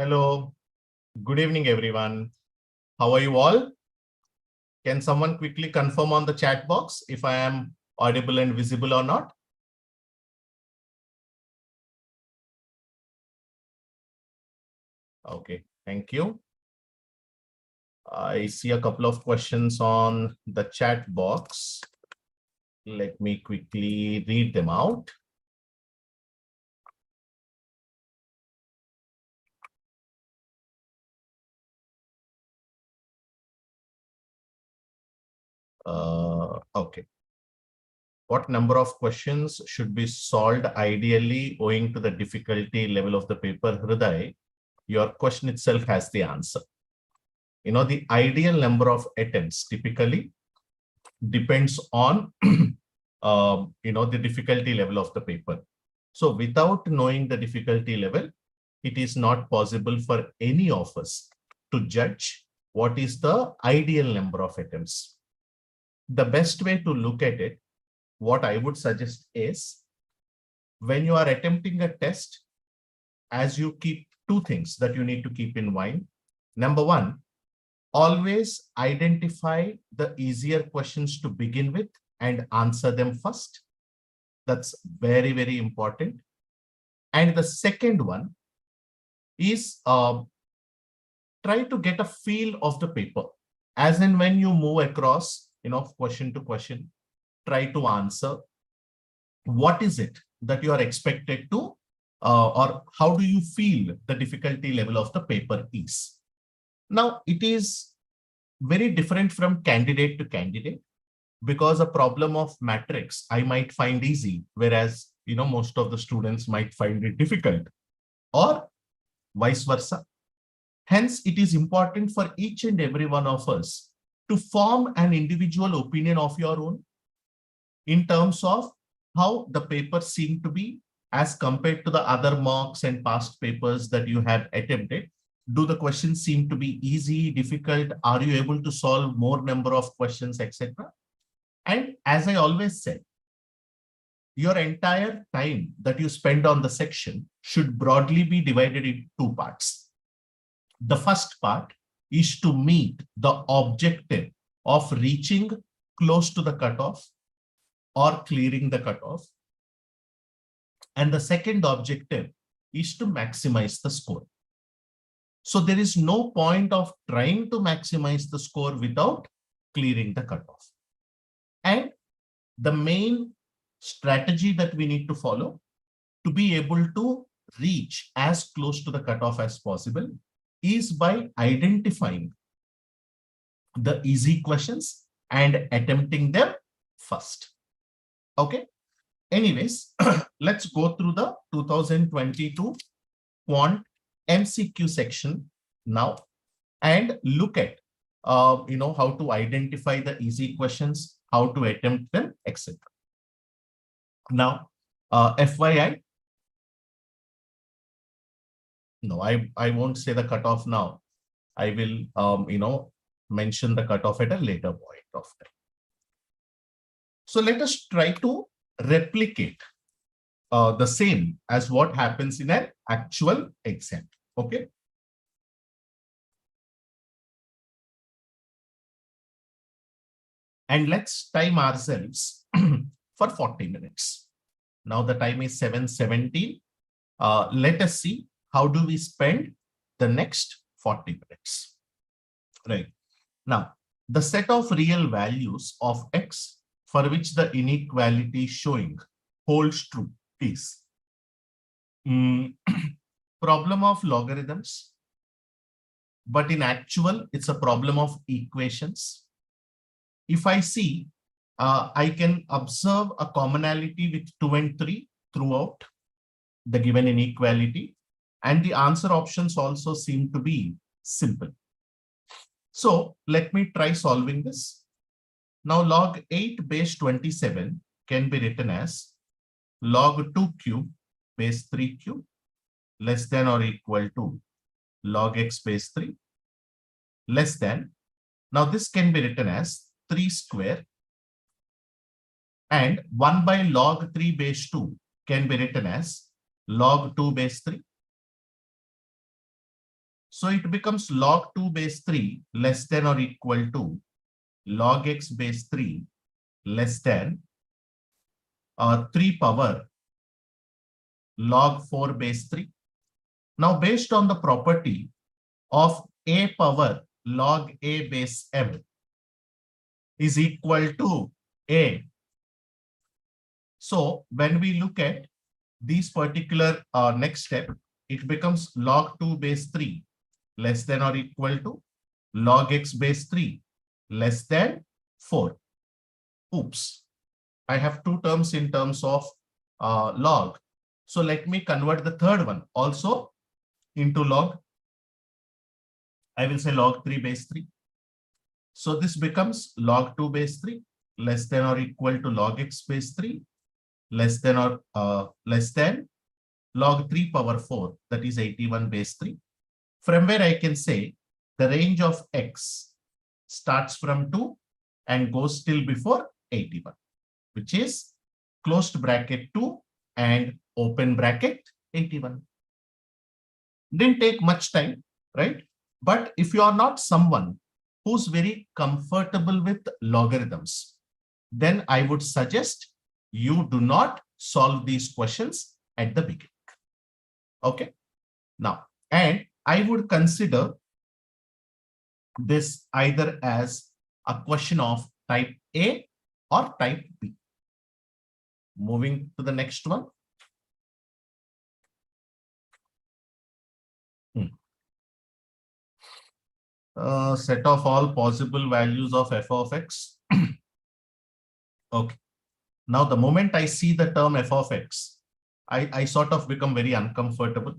Hello, good evening, everyone. How are you all? Can someone quickly confirm on the chat box if I am audible and visible or not? Okay, thank you. I see a couple of questions on the chat box. Let me quickly read them out. Okay. What number of questions should be solved ideally owing to the difficulty level of the paper? Hriday, your question itself has the answer. The ideal number of attempts typically depends on the difficulty level of the paper. So without knowing the difficulty level, it is not possible for any of us to judge what is the ideal number of attempts. The best way to look at it, what I would suggest is, when you are attempting a test, as you keep two things that you need to keep in mind. Number one, always identify the easier questions to begin with and answer them first. That's very, very important. And the second one is try to get a feel of the paper. As in when you move across, question to question, try to answer. What is it that you are expected to, or how do you feel the difficulty level of the paper is? Now, it is very different from candidate to candidate, because a problem of matrix I might find easy, whereas most of the students might find it difficult, or vice versa. Hence, it is important for each and every one of us to form an individual opinion of your own in terms of how the papers seem to be as compared to the other mocks and past papers that you have attempted. Do the questions seem to be easy, difficult? Are you able to solve more number of questions, etc.? And as I always said, your entire time that you spend on the section should broadly be divided into two parts. The first part is to meet the objective of reaching close to the cutoff or clearing the cutoff. And the second objective is to maximize the score. So there is no point of trying to maximize the score without clearing the cutoff. And the main strategy that we need to follow to be able to reach as close to the cutoff as possible is by identifying the easy questions and attempting them first. Okay. Anyways, let's go through the 2022 Quant MCQ section now and look at how to identify the easy questions, how to attempt them, etc. Now, FYI, no, I won't say the cutoff now. I will mention the cutoff at a later point of time. So let us try to replicate the same as what happens in an actual exam. Okay. And let's time ourselves for 40 minutes. Now the time is 7:17. Let us see how do we spend the next 40 minutes. Right. Now, the set of real values of x for which the inequality showing holds true is problem of logarithms, but in actual, it's a problem of equations. If I see, I can observe a commonality with 2 and 3 throughout the given inequality, and the answer options also seem to be simple. So let me try solving this. Now log 8 base 27 can be written as log 2 cube base 3 cube less than or equal to log x base 3 less than. Now this can be written as 3 square, and 1 by log 3 base 2 can be written as log 2 base 3. So it becomes log 2 base 3 less than or equal to log x base 3 less than 3 power log 4 base 3. Now, based on the property of a power log a base m is equal to a. So when we look at these particular next step, it becomes log 2 base 3 less than or equal to log x base 3 less than 4. Oops, I have two terms in terms of log. So let me convert the third one also into log. I will say log 3 base 3. So this becomes log 2 base 3 less than or equal to log x base 3 less than or less than log 3 power 4, that is 81 base 3. From where I can say the range of x starts from 2 and goes till before 81, which is closed bracket 2 and open bracket 81. Didn't take much time, right? But if you are not someone who's very comfortable with logarithms, then I would suggest you do not solve these questions at the beginning. Okay. Now, and I would consider this either as a question of type A or type B. Moving to the next one. Set of all possible values of f of x. Okay. Now, the moment I see the term f of x, I sort of become very uncomfortable.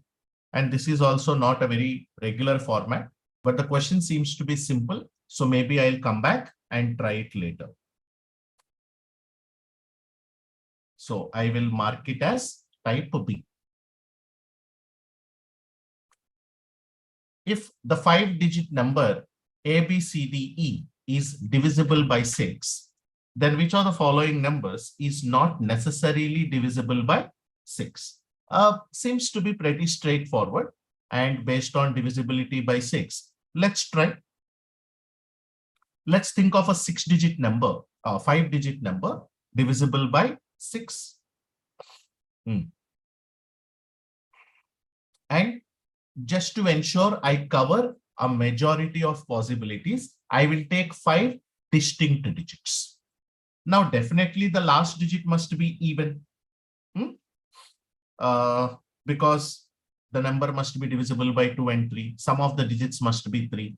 And this is also not a very regular format, but the question seems to be simple. So maybe I'll come back and try it later. So I will mark it as type B. If the 5-digit number ABCDE is divisible by 6, then which of the following numbers is not necessarily divisible by 6? Seems to be pretty straightforward, and based on divisibility by 6, let's try. Let's think of a 6-digit number, a 5-digit number divisible by 6. And just to ensure I cover a majority of possibilities, I will take 5 distinct digits. Now, definitely the last digit must be even, because the number must be divisible by 2 and 3. Some of the digits must be 3.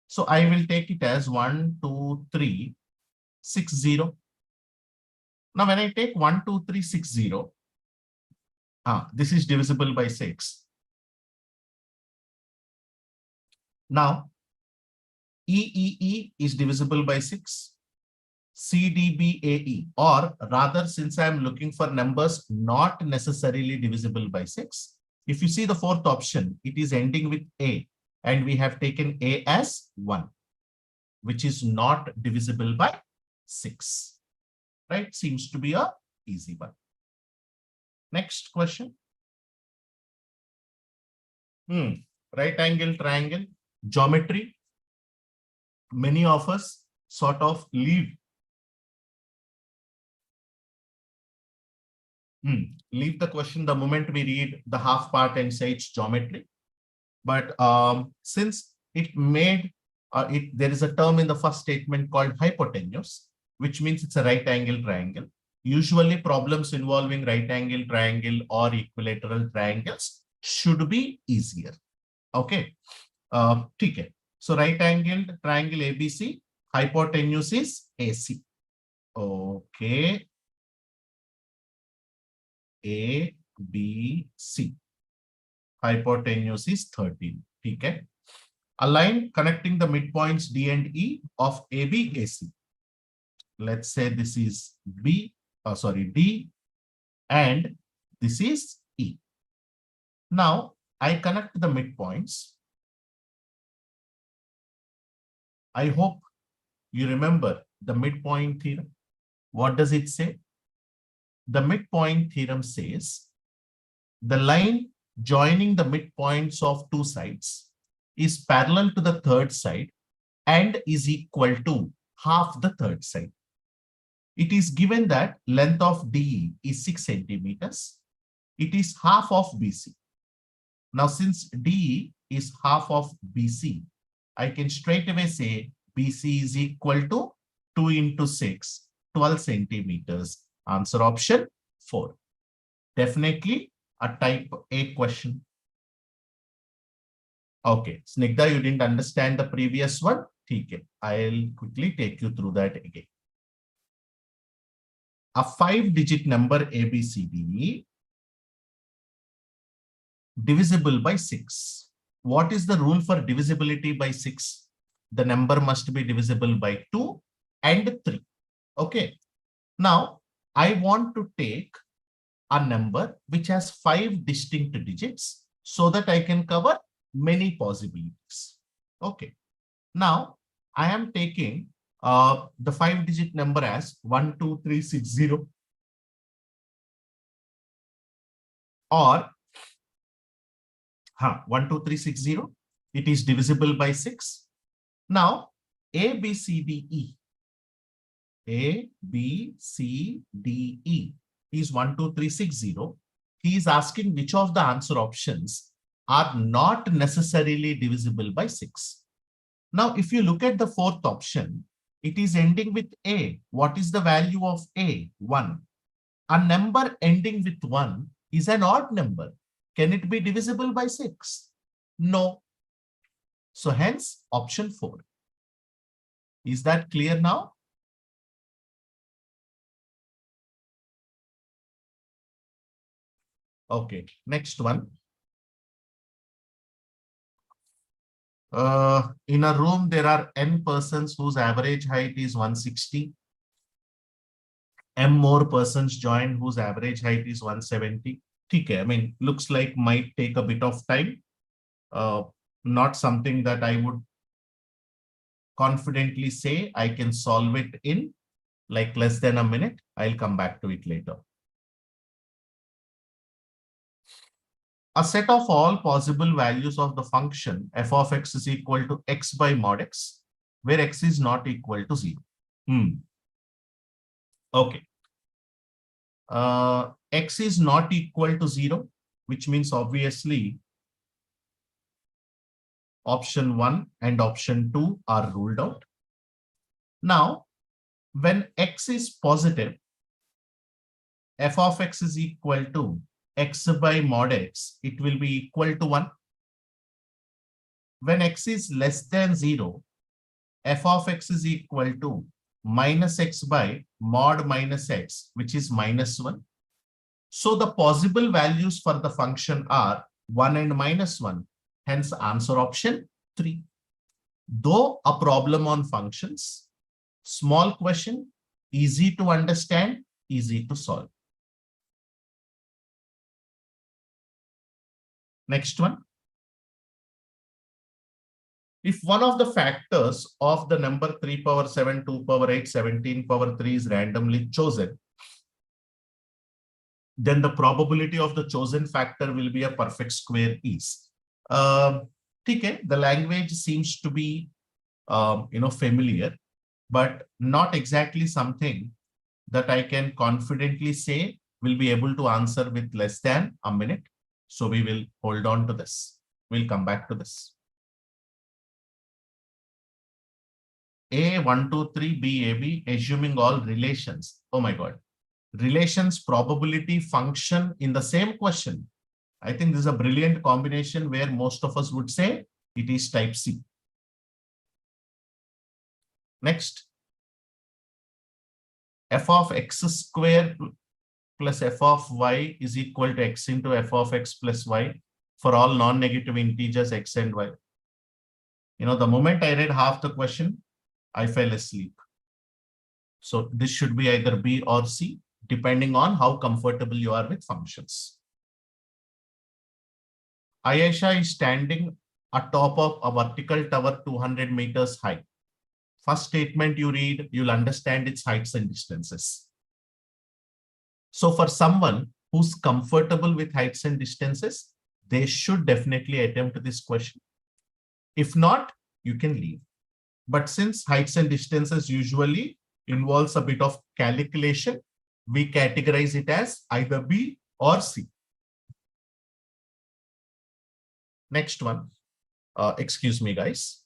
So I will take it as 1, 2, 3, 6, 0. Now, when I take 1, 2, 3, 6, 0, this is divisible by 6. Now, EEE is divisible by 6. CDBAE, or rather, since I am looking for numbers not necessarily divisible by 6, if you see the fourth option, it is ending with A, and we have taken A as 1, which is not divisible by 6, right? Seems to be a easy one. Next question. Right angle triangle, geometry. Many of us sort of leave the question the moment we read the half part and say it's geometry. But since it made there is a term in the first statement called hypotenuse, which means it's a right angle triangle. Usually problems involving right angle triangle or equilateral triangles should be easier. Okay. Okay. So right angled triangle ABC, hypotenuse is AC. Okay. ABC. Hypotenuse is 13. Okay. A line connecting the midpoints D and E of AB AC. Let's say this is D, and this is E. Now I connect the midpoints. I hope you remember the midpoint theorem. What does it say? The midpoint theorem says the line joining the midpoints of two sides is parallel to the third side and is equal to half the third side. It is given that length of DE is 6 centimeters. It is half of BC. Now, since DE is half of BC, I can straight away say BC is equal to 2 into 6, 12 centimeters. Answer option 4. Definitely a type A question. Okay, Snigdha, you didn't understand the previous one. Okay, I'll quickly take you through that again. A 5-digit number ABCD divisible by 6. What is the rule for divisibility by 6? The number must be divisible by 2 and 3. Okay. Now, I want to take a number which has 5 distinct digits so that I can cover many possibilities. Okay. Now, I am taking the 5-digit number as 12360 or 12360. It is divisible by 6. Now, A, B, C, D, E. A, B, C, D, E is 12360. He is asking which of the answer options are not necessarily divisible by 6. Now, if you look at the fourth option, it is ending with A. What is the value of A? 1. A number ending with 1 is an odd number. Can it be divisible by 6? No. So hence option 4. Is that clear now? Okay, next one. In a room, there are n persons whose average height is 160. M more persons joined whose average height is 170. Okay, I mean, looks like might take a bit of time. Not something that I would confidently say I can solve it in like less than a minute. I'll come back to it later. A set of all possible values of the function f of x is equal to x by mod x, where x is not equal to 0. Okay. X is not equal to 0, which means obviously option 1 and option 2 are ruled out. Now, when x is positive, f of x is equal to x by mod x, it will be equal to 1. When x is less than 0, f of x is equal to minus x by mod minus x, which is minus 1. So the possible values for the function are 1 and minus 1. Hence answer option 3. Though a problem on functions, small question, easy to understand, easy to solve. Next one. If one of the factors of the number 3 power 7, 2 power 8, 17 power 3 is randomly chosen, then the probability of the chosen factor will be a perfect square is. Okay, the language seems to be familiar, but not exactly something that I can confidently say will be able to answer with less than a minute. So we will hold on to this. We'll come back to this. A, 1, 2, 3, B, A, B, assuming all relations. Oh my God. Relations probability function in the same question. I think this is a brilliant combination where most of us would say it is type C. Next. F of x square plus f of y is equal to x into f of x plus y for all non-negative integers x and y. The moment I read half the question, I fell asleep. So this should be either B or C, depending on how comfortable you are with functions. Ayesha is standing atop of a vertical tower 200 meters high. First statement you read, you'll understand its heights and distances. So for someone who's comfortable with heights and distances, they should definitely attempt this question. If not, you can leave. But since heights and distances usually involves a bit of calculation, we categorize it as either B or C. Next one. Excuse me, guys.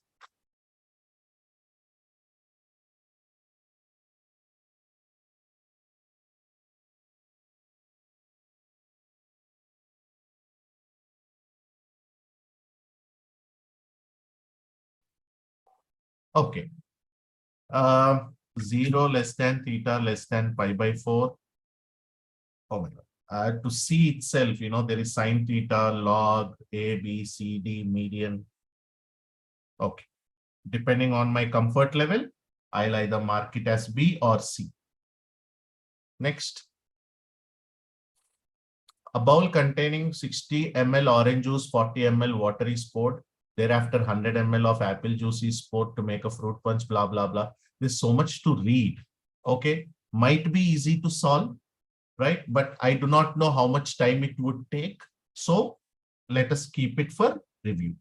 Okay. 0 less than theta less than pi by 4. Oh my God. To C itself, there is sine theta, log, A, B, C, D, median. Okay. Depending on my comfort level, I'll either mark it as B or C. Next. A bowl containing 60 ml orange juice, 40 ml water is poured. Thereafter, 100 ml of apple juice is poured to make a fruit punch, blah, blah, blah. There's so much to read. Okay. Might be easy to solve, right? But I do not know how much time it would take. So let us keep it for review.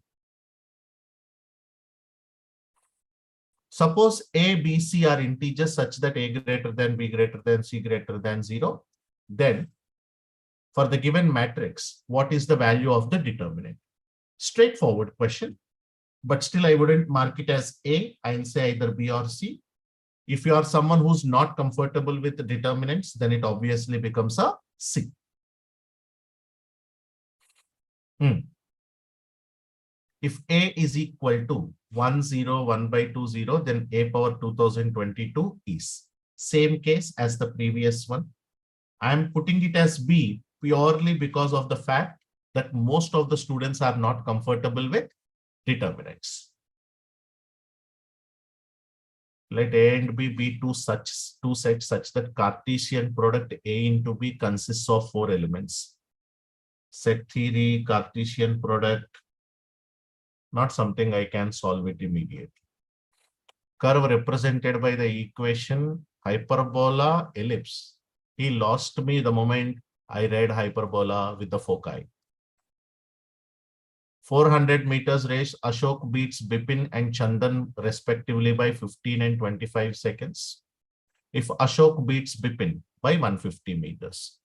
Suppose A, B, C are integers such that A greater than B greater than C greater than 0. Then for the given matrix, what is the value of the determinant? Straightforward question, but still I wouldn't mark it as A. I'll say either B or C. If you are someone who's not comfortable with the determinants, then it obviously becomes a C. If A is equal to 1, 0, 1 by 2, 0, then A power 2022 is. Same case as the previous one. I'm putting it as B purely because of the fact that most of the students are not comfortable with determinants. Let A and B be two sets such that Cartesian product A into B consists of 4 elements. Set theory, Cartesian product, not something I can solve it immediately. Curve represented by the equation hyperbola ellipse. He lost me the moment I read hyperbola with the foci. 400 meters race, Ashok beats Bipin and Chandan respectively by 15 and 25 seconds. If Ashok beats Bipin by 150 meters.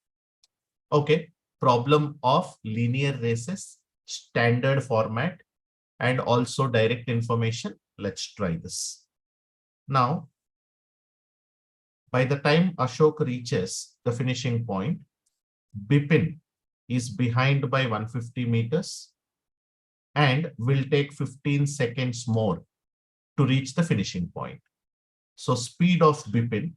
Okay, problem of linear races, standard format, and also direct information. Let's try this. Now, by the time Ashok reaches the finishing point, Bipin is behind by 150 meters and will take 15 seconds more to reach the finishing point. So speed of Bipin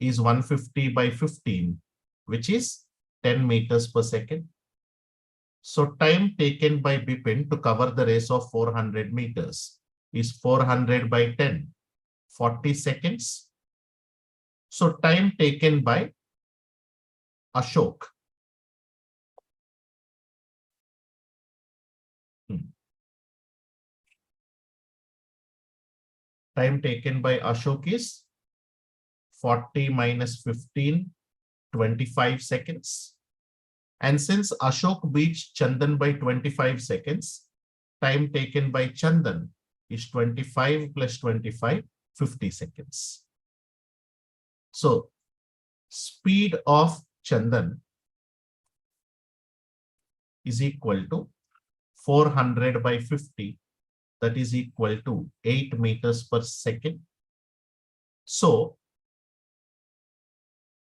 is 150 by 15, which is 10 meters per second. So time taken by Bipin to cover the race of 400 meters is 400 by 10, 40 seconds. So time taken by Ashok. Time taken by Ashok is 40 minus 15, 25 seconds. And since Ashok beats Chandan by 25 seconds, time taken by Chandan is 25 plus 25, 50 seconds. So speed of Chandan is equal to 400 by 50, that is equal to 8 meters per second. So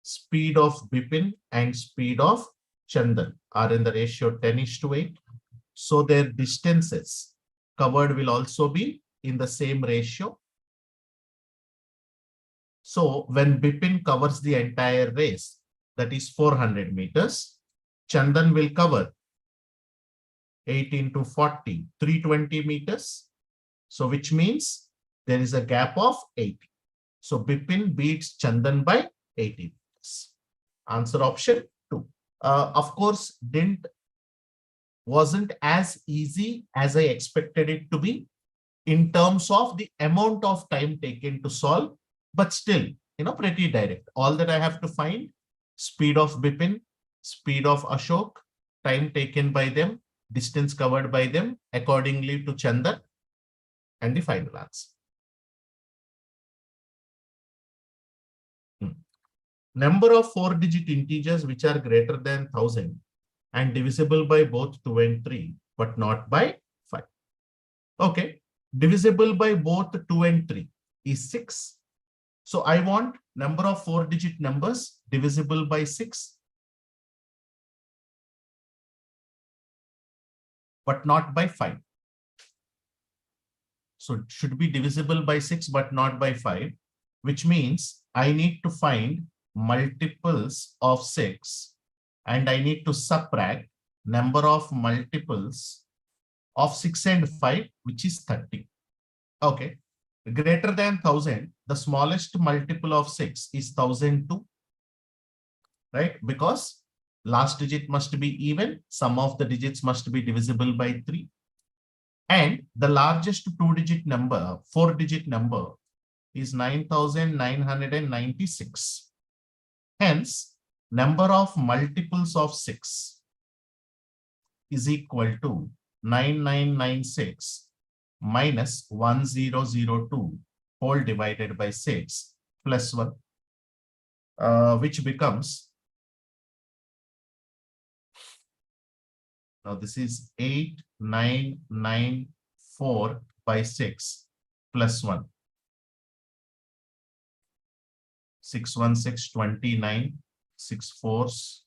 speed of Bipin and speed of Chandan are in the ratio 10:8. So their distances covered will also be in the same ratio. So when Bipin covers the entire race, that is 400 meters, Chandan will cover 8 into 40, 320 meters. So which means there is a gap of 80. So Bipin beats Chandan by 80 meters. Answer option 2. Of course, wasn't as easy as I expected it to be in terms of the amount of time taken to solve, but still, pretty direct. All that I have to find: speed of Bipin, speed of Ashok, time taken by them, distance covered by them accordingly to Chandan, and the final answer. Number of 4-digit integers which are greater than 1000 and divisible by both 2 and 3, but not by 5. Okay, divisible by both 2 and 3 is 6. So I want number of 4-digit numbers divisible by 6, but not by 5. So it should be divisible by 6, but not by 5, which means I need to find multiples of 6 and I need to subtract number of multiples of 6 and 5, which is 30. Okay. Greater than 1000, the smallest multiple of 6 is 1002, right? Because last digit must be even, sum of the digits must be divisible by 3. And the largest 2-digit number, 4-digit number is 9996. Hence, number of multiples of 6 is equal to 9996 minus 1002 whole divided by 6 plus 1, which becomes, now this is 8994 by 6 plus 1. 616 29, 6 fours,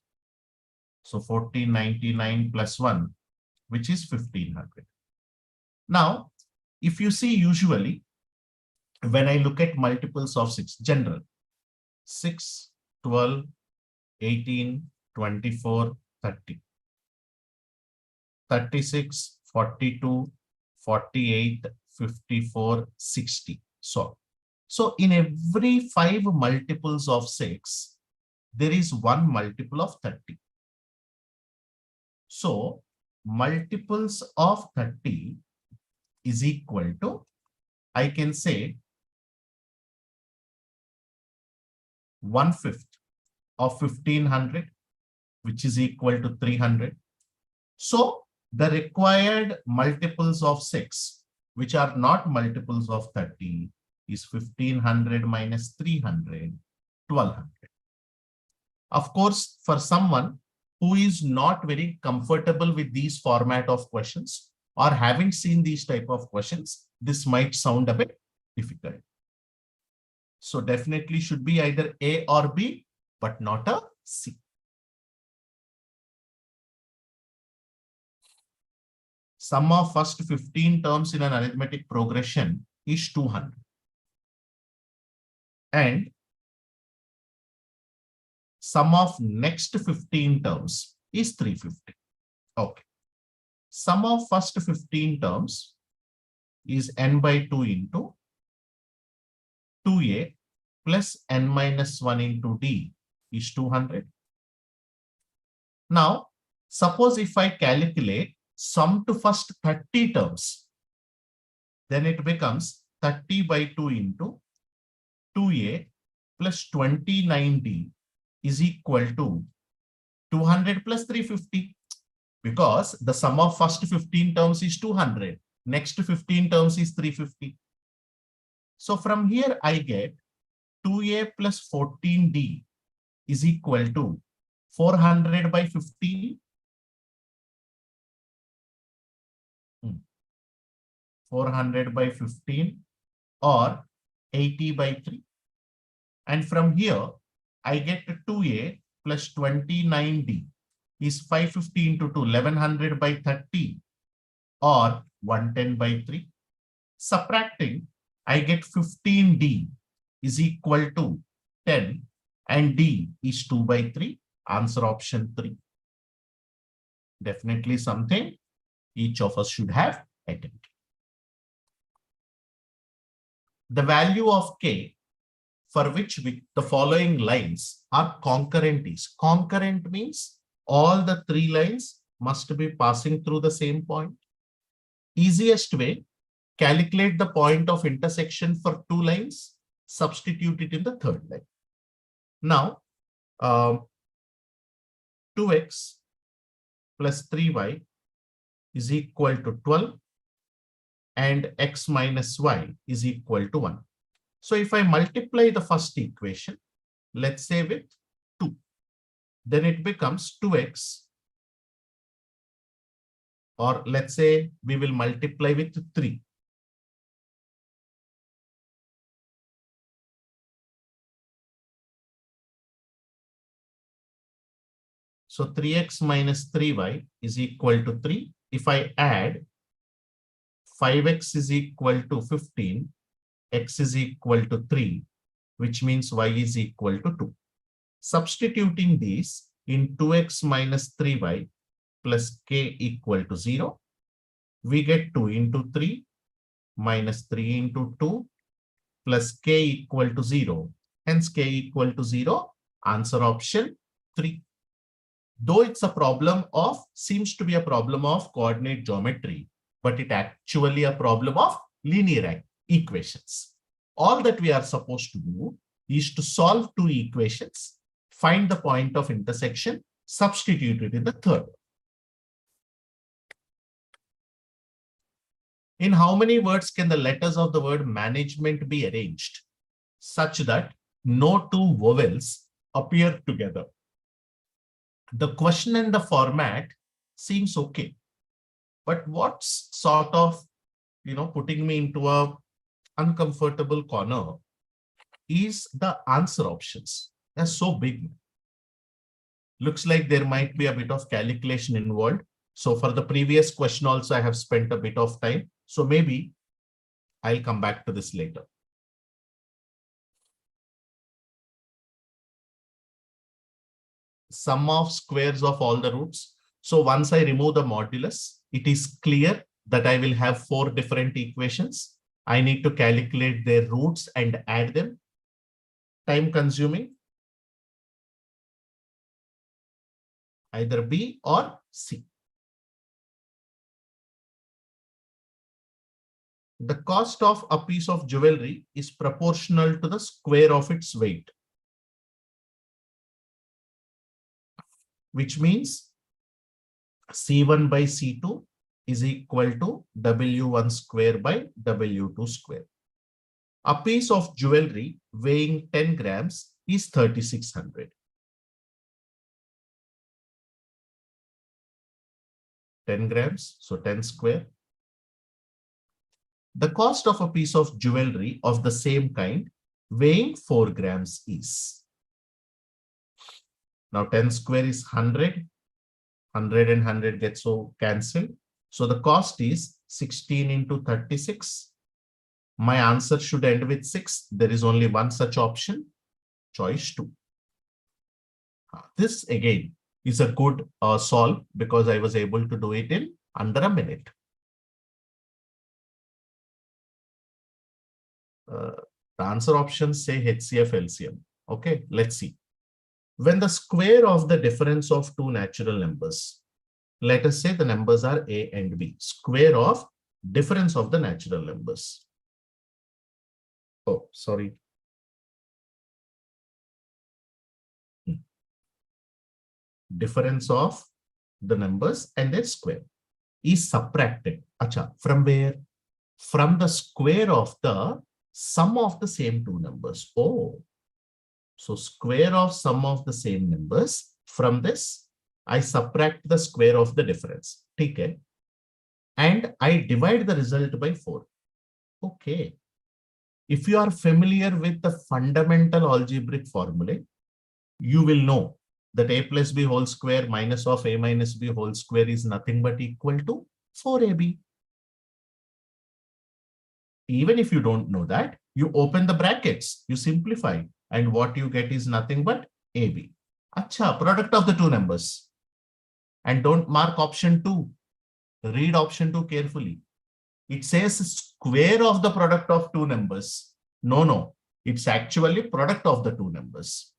so 1499 plus 1, which is 1500. Now, if you see, usually when I look at multiples of 6, general 6, 12, 18, 24, 30, 36, 42, 48, 54, 60. So in every 5 multiples of 6, there is one multiple of 30. So multiples of 30 is equal to, I can say, 1/5 of 1500, which is equal to 300. So the required multiples of 6, which are not multiples of 30, is 1500 minus 300, 1200. Of course, for someone who is not very comfortable with these format of questions or haven't seen these type of questions, this might sound a bit difficult. So definitely should be either A or B, but not a C. Sum of first 15 terms in an arithmetic progression is 200. And sum of next 15 terms is 350. Okay. Sum of first 15 terms is n by 2 into 2a plus n minus 1 into d is 200. Now, suppose if I calculate sum to first 30 terms, then it becomes 30 by 2 into 2a plus 29d is equal to 200 plus 350, because the sum of first 15 terms is 200, next 15 terms is 350. So from here I get 2a plus 14d is equal to 400 by 15, 400 by 15 or 80 by 3. And from here I get 2a plus 29d is 550 into 2, 1100 by 30 or 110 by 3. Subtracting, I get 15d is equal to 10 and d is 2 by 3. Answer option 3. Definitely something each of us should have attempted. The value of k for which the following lines are concurrent is. Concurrent means all the 3 lines must be passing through the same point. Easiest way, calculate the point of intersection for 2 lines, substitute it in the third line. Now, 2x plus 3y is equal to 12. and x minus y is equal to 1. So if I multiply the first equation, let's say with 2, then it becomes 2x, or let's say we will multiply with 3. So 3x minus 3y is equal to 3. If I add 5x is equal to 15, x is equal to 3, which means y is equal to 2. Substituting these in 2x minus 3y plus k equal to 0, we get 2 into 3 minus 3 into 2 plus k equal to 0. Hence k equal to 0. Answer option 3. Though it's a problem of, seems to be a problem of coordinate geometry, but it actually a problem of linear equations. All that we are supposed to do is to solve two equations, find the point of intersection, substitute it in the third. In how many words can the letters of the word management be arranged such that no two vowels appear together? The question and the format seems okay, but what's sort of, putting me into a uncomfortable corner is the answer options. They're so big. Looks like there might be a bit of calculation involved. So for the previous question also, I have spent a bit of time. So maybe I'll come back to this later. Sum of squares of all the roots. So once I remove the modulus, it is clear that I will have 4 different equations. I need to calculate their roots and add them. Time consuming. Either B or C. The cost of a piece of jewelry is proportional to the square of its weight, which means C1 by C2 is equal to W1 square by W2 square. A piece of jewelry weighing 10 grams is 3,600. 10 grams, so 10 square. The cost of a piece of jewelry of the same kind weighing 4 grams is. Now 10 square is 100. 100 and 100 gets so cancelled. So the cost is 16 into 36. My answer should end with 6. There is only one such option, choice 2. This again is a good solve because I was able to do it in under a minute. The answer options say HCF LCM. Okay, let's see. When the square of the difference of two natural numbers, let us say the numbers are A and B, square of difference of the natural numbers. Oh, sorry. Difference of the numbers and their square is subtracted. Acha, from where? From the square of the sum of the same two numbers. Oh, so square of sum of the same numbers. From this, I subtract the square of the difference. Okay. And I divide the result by 4. Okay. If you are familiar with the fundamental algebraic formulae, you will know that a plus b whole square minus of a minus b whole square is nothing but equal to 4ab. Even if you don't know that, you open the brackets, you simplify, and what you get is nothing but AB. Acha, product of the two numbers. And don't mark option 2. Read option 2 carefully. It says square of the product of two numbers. No. It's actually product of the two numbers.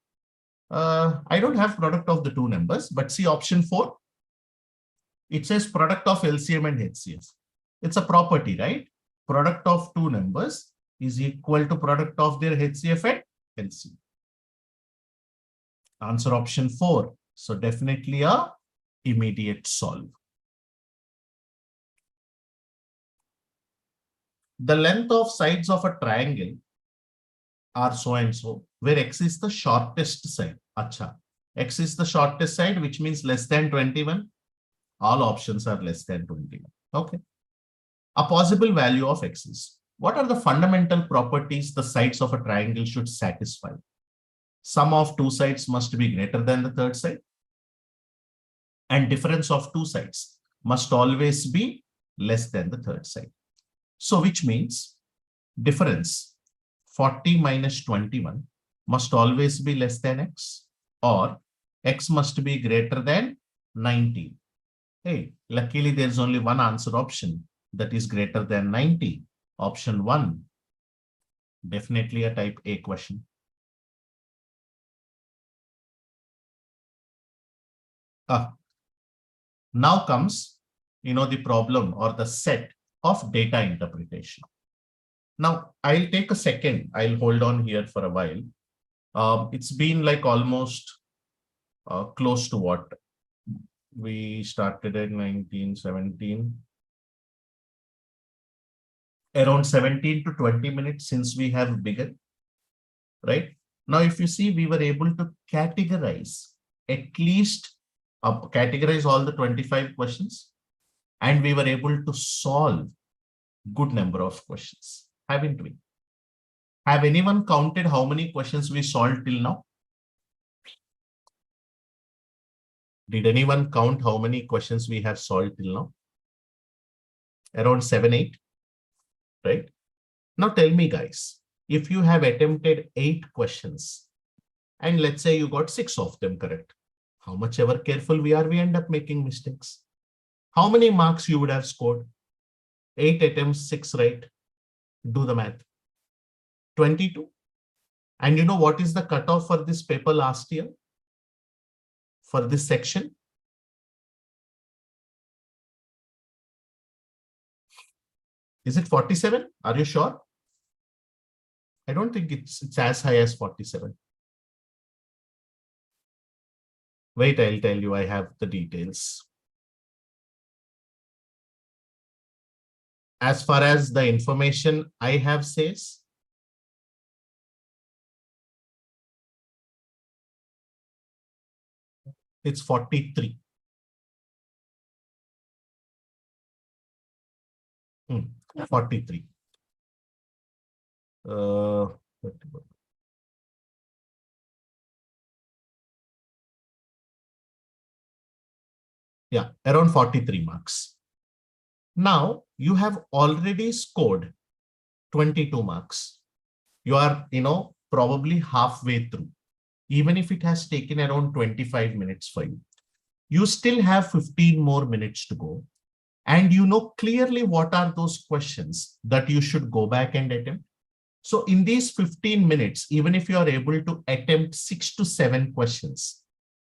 I don't have product of the two numbers, but see option 4. It says product of LCM and HCF. It's a property, right? Product of two numbers is equal to product of their HCF and LCM. Answer option 4. So definitely a immediate solve. The length of sides of a triangle are so and so, where x is the shortest side. Acha. X is the shortest side, which means less than 21. All options are less than 21. Okay. A possible value of x is. What are the fundamental properties the sides of a triangle should satisfy? Sum of two sides must be greater than the third side. And difference of two sides must always be less than the third side. So which means difference 40 minus 21 must always be less than x, or x must be greater than 19. Hey, luckily there's only one answer option that is greater than 90. Option 1. Definitely a type A question. Now comes, the problem or the set of data interpretation. Now, I'll take a second. I'll hold on here for a while. It's been like almost close to what? We started in 1917. Around 17 to 20 minutes since we have begun, right? Now, if you see, we were able to categorize at least, categorize all the 25 questions, and we were able to solve good number of questions, haven't we? Have anyone counted how many questions we solved till now? Did anyone count how many questions we have solved till now? Around 7, 8, right? Now tell me, guys, if you have attempted 8 questions and let's say you got 6 of them correct, how much ever careful we are, we end up making mistakes. How many marks you would have scored? 8 attempts, 6 right. Do the math. 22. And you know what is the cutoff for this paper last year? For this section? Is it 47? Are you sure? I don't think it's as high as 47. Wait, I'll tell you, I have the details. As far as the information I have says, it's 43. 43. Yeah, around 43 marks. Now you have already scored 22 marks. You are, probably halfway through. Even if it has taken around 25 minutes for you, you still have 15 more minutes to go. And you know clearly what are those questions that you should go back and attempt. So in these 15 minutes, even if you are able to attempt 6 to 7 questions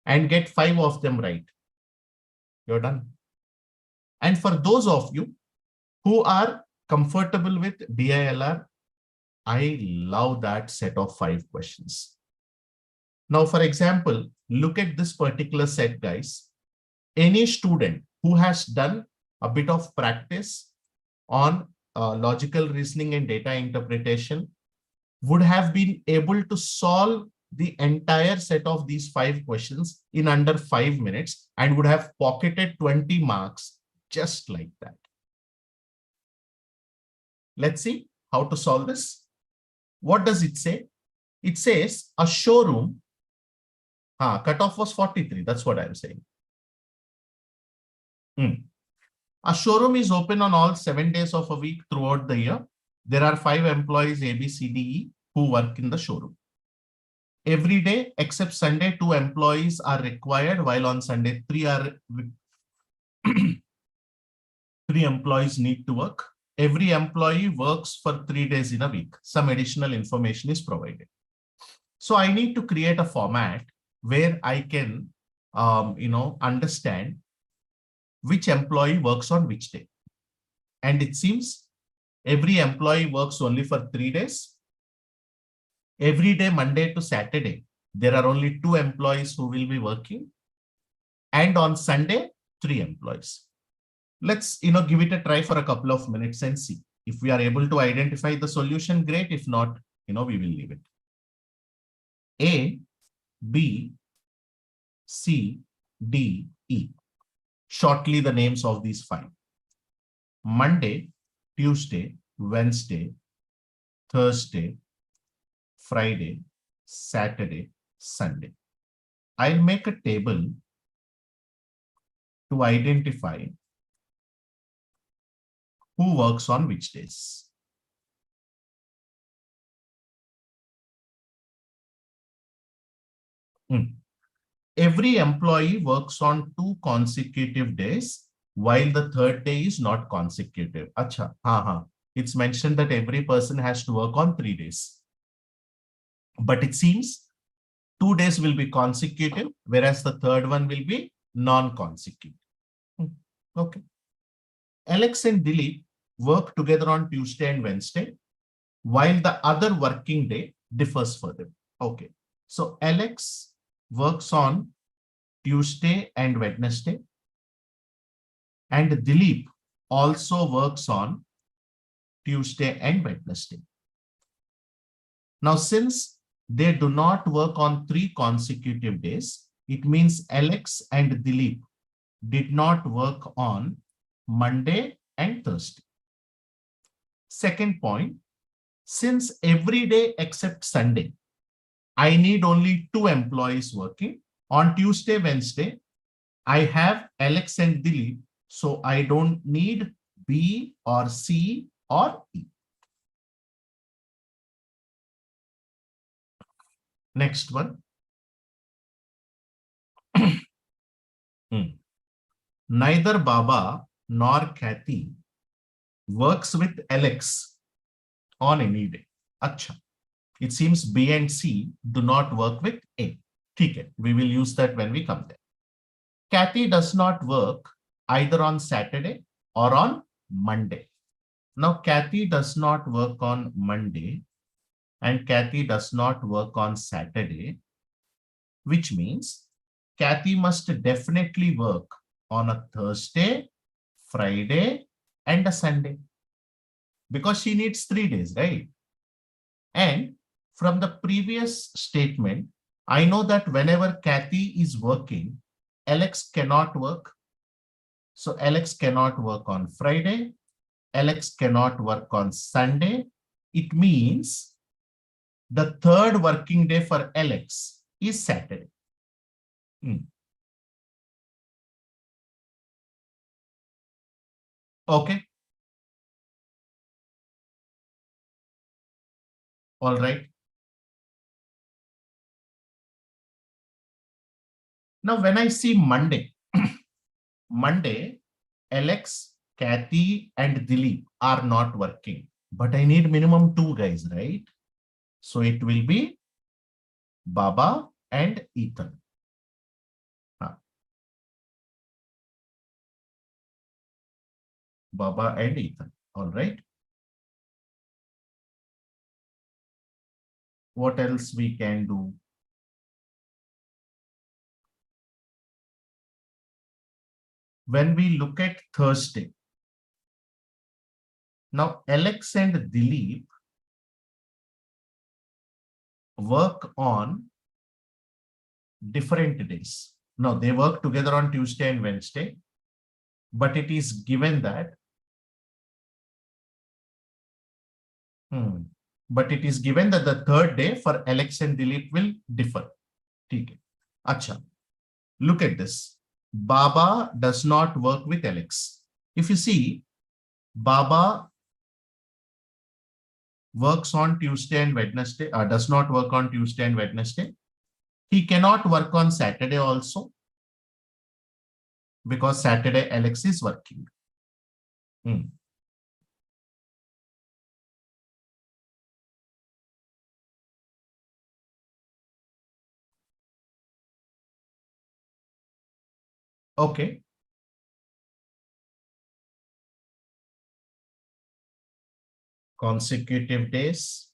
and get 5 of them right, you're done. And for those of you who are comfortable with DILR, I love that set of 5 questions. Now, for example, look at this particular set, guys. Any student who has done a bit of practice on logical reasoning and data interpretation would have been able to solve the entire set of these 5 questions in under 5 minutes and would have pocketed 20 marks just like that. Let's see how to solve this. What does it say? It says a showroom. Cutoff was 43. That's what I'm saying. A showroom is open on all 7 days of a week throughout the year. There are 5 employees A, B, C, D, E who work in the showroom. Every day except Sunday, 2 employees are required, while on Sunday 3 employees need to work. Every employee works for 3 days in a week. Some additional information is provided. So I need to create a format where I can, understand which employee works on which day. And it seems every employee works only for 3 days. Every day, Monday to Saturday, there are only 2 employees who will be working. And on Sunday, 3 employees. Let's, give it a try for a couple of minutes and see. If we are able to identify the solution, great. If not, we will leave it. A, B, C, D, E. Shortly, the names of these five. Monday, Tuesday, Wednesday, Thursday, Friday, Saturday, Sunday. I'll make a table to identify who works on which days. Every employee works on 2 consecutive days, while the third day is not consecutive. Acha, it's mentioned that every person has to work on 3 days. But it seems 2 days will be consecutive, whereas the third one will be non-consecutive. Okay. Alex and Dilip work together on Tuesday and Wednesday, while the other working day differs for them. Okay. So Alex works on Tuesday and Wednesday, and Dilip also works on Tuesday and Wednesday. Now, since they do not work on 3 consecutive days, it means Alex and Dilip did not work on Monday and Thursday. Second point, since every day except Sunday, I need only 2 employees working. On Tuesday, Wednesday, I have Alex and Dilip, so I don't need B or C or E. Next one. Neither Baba nor Kathy works with Alex on any day. Acha. It seems B and C do not work with A. Okay, we will use that when we come there. Kathy does not work either on Saturday or on Monday. Now, Kathy does not work on Monday and Kathy does not work on Saturday, which means Kathy must definitely work on a Thursday, Friday, and a Sunday, because she needs 3 days, right? And from the previous statement, I know that whenever Kathy is working, Alex cannot work. So Alex cannot work on Friday. Alex cannot work on Sunday. It means the third working day for Alex is Saturday. Okay. All right. Now, when I see Monday, Monday, Alex, Kathy, and Dilip are not working, but I need minimum 2 guys, right? So it will be Baba and Ethan. Baba and Ethan. All right. What else we can do? When we look at Thursday, now Alex and Dilip work on different days. Now they work together on Tuesday and Wednesday, but it is given that the third day for Alex and Dilip will differ. Okay. Acha. Look at this. Baba does not work with Alex. If you see, Baba works on Tuesday and Wednesday, does not work on Tuesday and Wednesday. He cannot work on Saturday also, because Saturday Alex is working. Okay. Consecutive days.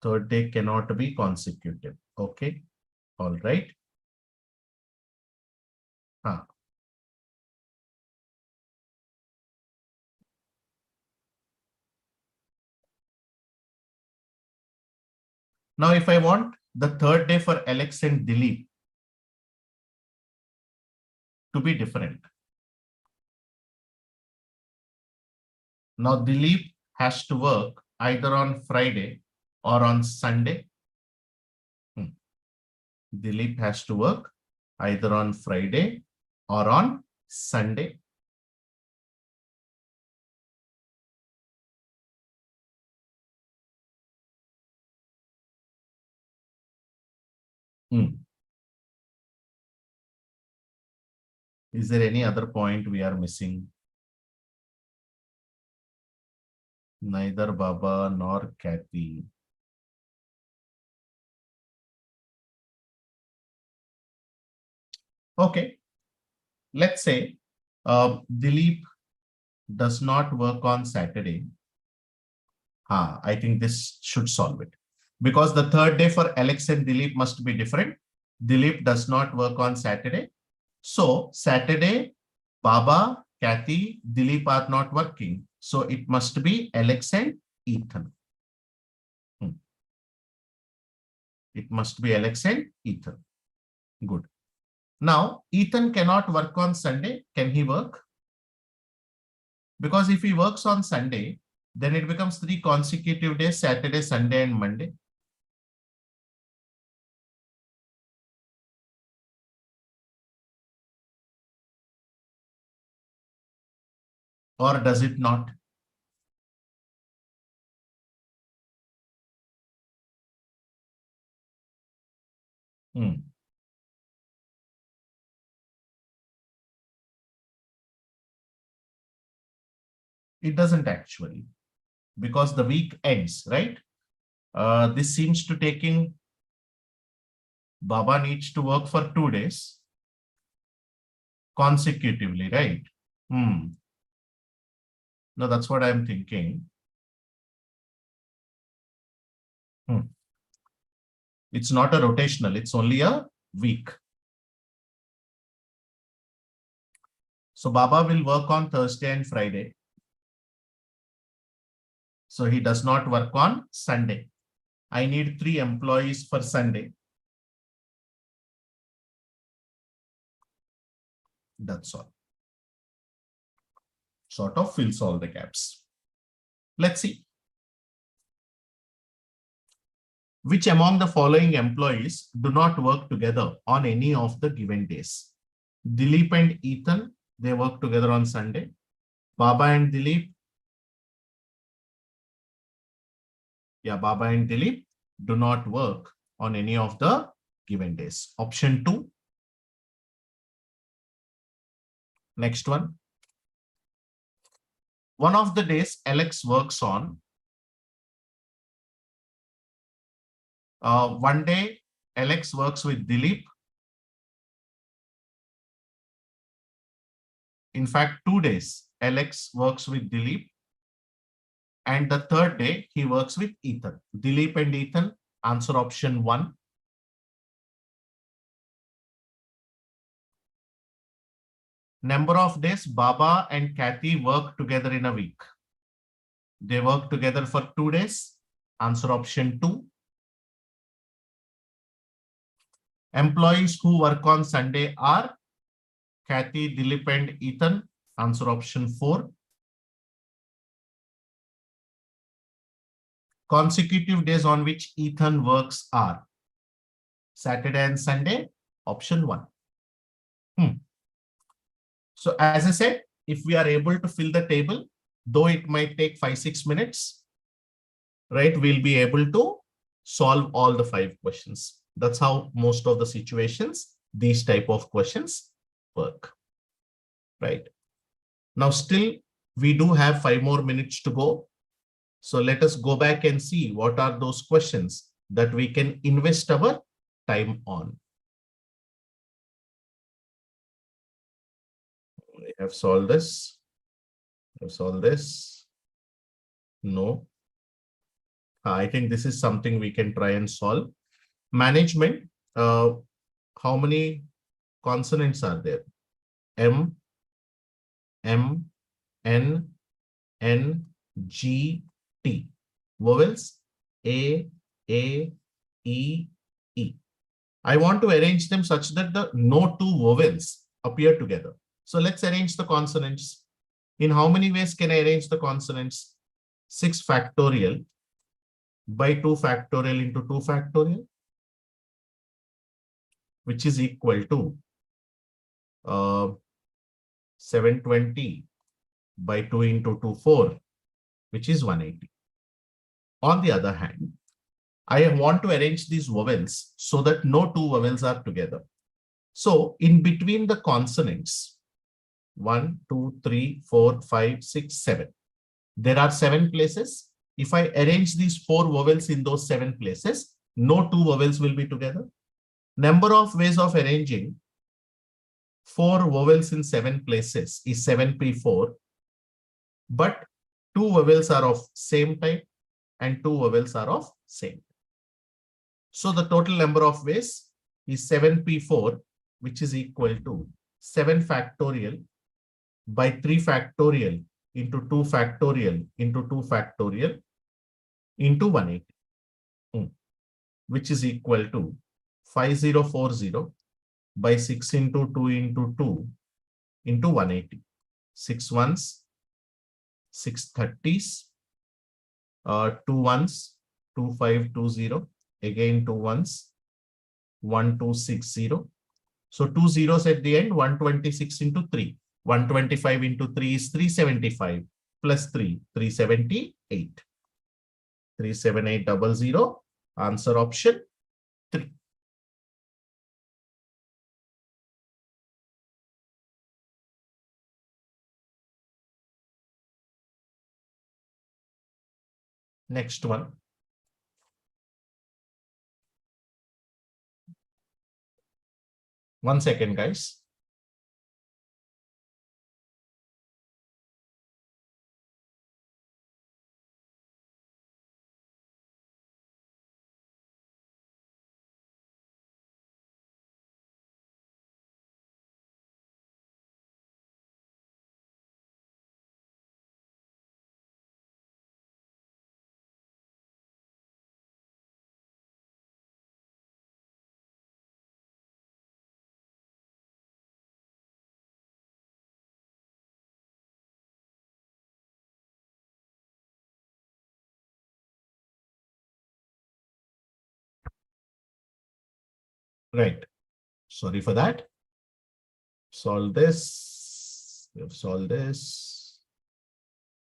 Third day cannot be consecutive. Okay. All right. Now, if I want the third day for Alex and Dilip to be different. Now, Dilip has to work either on Friday or on Sunday. Dilip has to work either on Friday or on Sunday. Is there any other point we are missing? Neither Baba nor Kathy. Okay, let's say Dilip does not work on Saturday. I think this should solve it. Because the third day for Alex and Dilip must be different. Dilip does not work on Saturday. So Saturday, Baba, Kathy, Dilip are not working. So it must be Alex and Ethan. It must be Alex and Ethan. Good. Now, Ethan cannot work on Sunday. Can he work? Because if he works on Sunday, then it becomes 3 consecutive days, Saturday, Sunday, and Monday. Or does it not? It doesn't actually, because the week ends, right? This seems to taking Baba needs to work for 2 days consecutively, right? No, that's what I'm thinking. It's not a rotational, it's only a week. So Baba will work on Thursday and Friday. So he does not work on Sunday. I need 3 employees for Sunday. That's all. Sort of fills all the gaps. Let's see. Which among the following employees do not work together on any of the given days? Dilip and Ethan, they work together on Sunday. Baba and Dilip. Yeah, Baba and Dilip do not work on any of the given days. Option 2. Next one. One of the days Alex works on. One day Alex works with Dilip. In fact, 2 days Alex works with Dilip. And the third day he works with Ethan. Dilip and Ethan, answer option 1. Number of days Baba and Kathy work together in a week. They work together for 2 days. Answer option 2. Employees who work on Sunday are Kathy, Dilip, and Ethan. Answer option 4. Consecutive days on which Ethan works are Saturday and Sunday. Option 1. So as I said, if we are able to fill the table, though it might take 5-6 minutes, right, we'll be able to solve all the 5 questions. That's how most of the situations, these type of questions work, right? Now, still, we do have 5 more minutes to go. So let us go back and see what are those questions that we can invest our time on. We have solved this. We have solved this. No. I think this is something we can try and solve. Management, how many consonants are there? M, M, N, N, G, T. Vowels, A, E, E. I want to arrange them such that the no two vowels appear together. So let's arrange the consonants. In how many ways can I arrange the consonants? 6 factorial by 2 factorial into 2 factorial, which is equal to 720 by 2 into 2, 4, which is 180. On the other hand, I want to arrange these vowels so that no two vowels are together. So in between the consonants, 1, 2, 3, 4, 5, 6, 7. There are 7 places. If I arrange these 4 vowels in those 7 places, no two vowels will be together. Number of ways of arranging 4 vowels in 7 places is 7p4, but 2 vowels are of same type and 2 vowels are of same. So the total number of ways is 7p4, which is equal to 7 factorial by 3 factorial into 2 factorial into 2 factorial into 180, which is equal to 5040 by 6 into 2 into 2 into 180. 6 ones, 6 30s, 2 ones, 2520, again 2 ones, 1260. So 2 zeros at the end, 126 into 3. 125 into 3 is 375 plus 3, 378. 37800. Answer option 3. Next one. One second, guys. Right. Sorry for that. Solve this. We have solved this.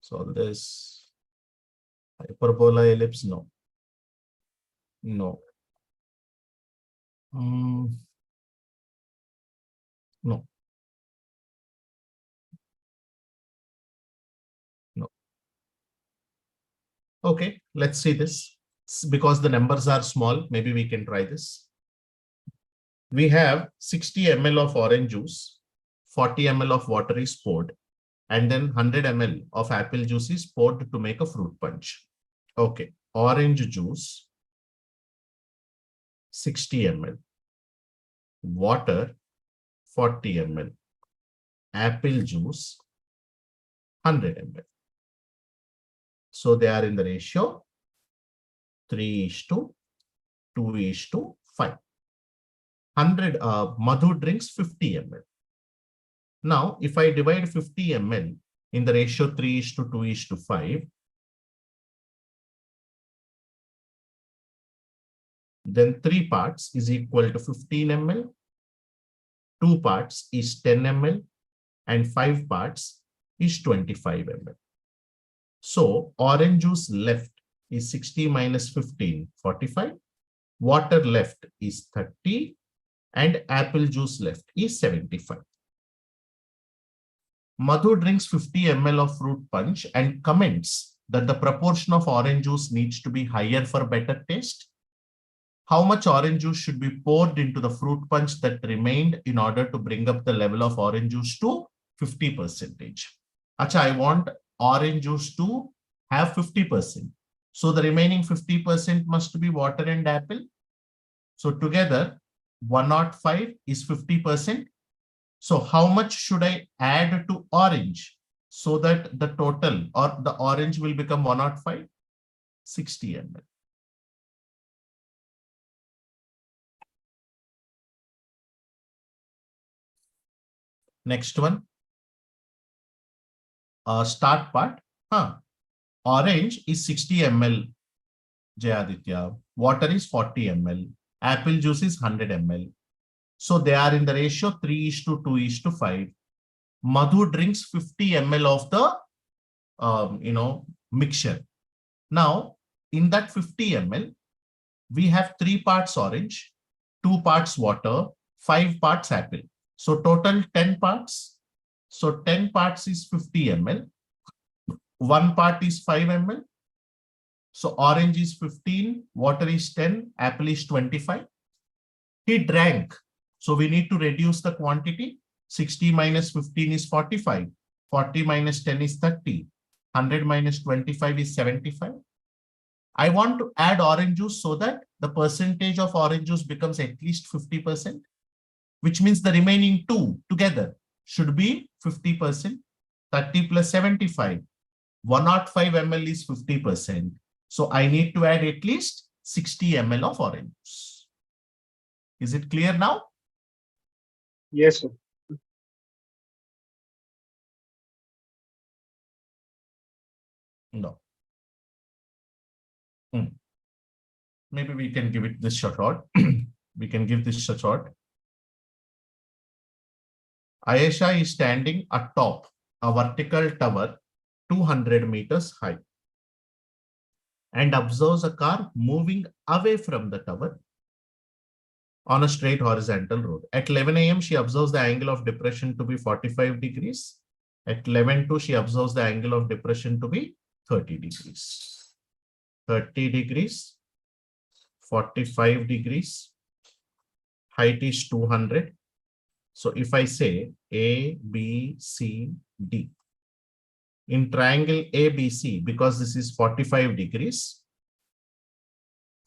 Solve this. Hyperbola ellipse. No. No. No. No. Okay, let's see this. Because the numbers are small, maybe we can try this. We have 60 ml of orange juice, 40 ml of water is poured, and then 100 ml of apple juice is poured to make a fruit punch. Okay, orange juice, 60 ml, water, 40 ml, apple juice, 100 ml. So they are in the ratio 3:2:5. 100 Madhu drinks 50 ml. Now, if I divide 50 ml in the ratio 3:2:5, then 3 parts is equal to 15 ml, 2 parts is 10 ml, and 5 parts is 25 ml. So, orange juice left is 60 minus 15, 45. Water left is 30, and apple juice left is 75. Madhu drinks 50 ml of fruit punch and comments that the proportion of orange juice needs to be higher for better taste. How much orange juice should be poured into the fruit punch that remained in order to bring up the level of orange juice to 50%? Acha, I want orange juice to have 50%. So the remaining 50% must be water and apple. So together, 105 is 50%. So how much should I add to orange so that the total or the orange will become 105? 60 ml. Next one, start part. Orange is 60 ml, Jayaditya. Water is 40 ml. Apple juice is 100 ml. So they are in the ratio 3:2:5. Madhu drinks 50 ml of the mixture. Now, in that 50 ml, we have 3 parts orange, 2 parts water, 5 parts apple. So total 10 parts. So 10 parts is 50 ml. 1 part is 5 ml. So orange is 15, water is 10, apple is 25. He drank. So we need to reduce the quantity. 60 minus 15 is 45. 40 minus 10 is 30. 100 minus 25 is 75. I want to add orange juice so that the percentage of orange juice becomes at least 50%, which means the remaining two together should be 50%. 30 plus 75. 105 ml is 50%. So I need to add at least 60 ml of orange juice. Is it clear now? Yes, sir. No. Maybe we can give it this shot. We can give this a shot. Ayesha is standing atop a vertical tower 200 meters high and observes a car moving away from the tower on a straight horizontal road. At 11 a.m., she observes the angle of depression to be 45 degrees. At 11:02, she observes the angle of depression to be 30 degrees. 30 degrees, 45 degrees, height is 200. So if I say A, B, C, D, in triangle ABC, because this is 45 degrees,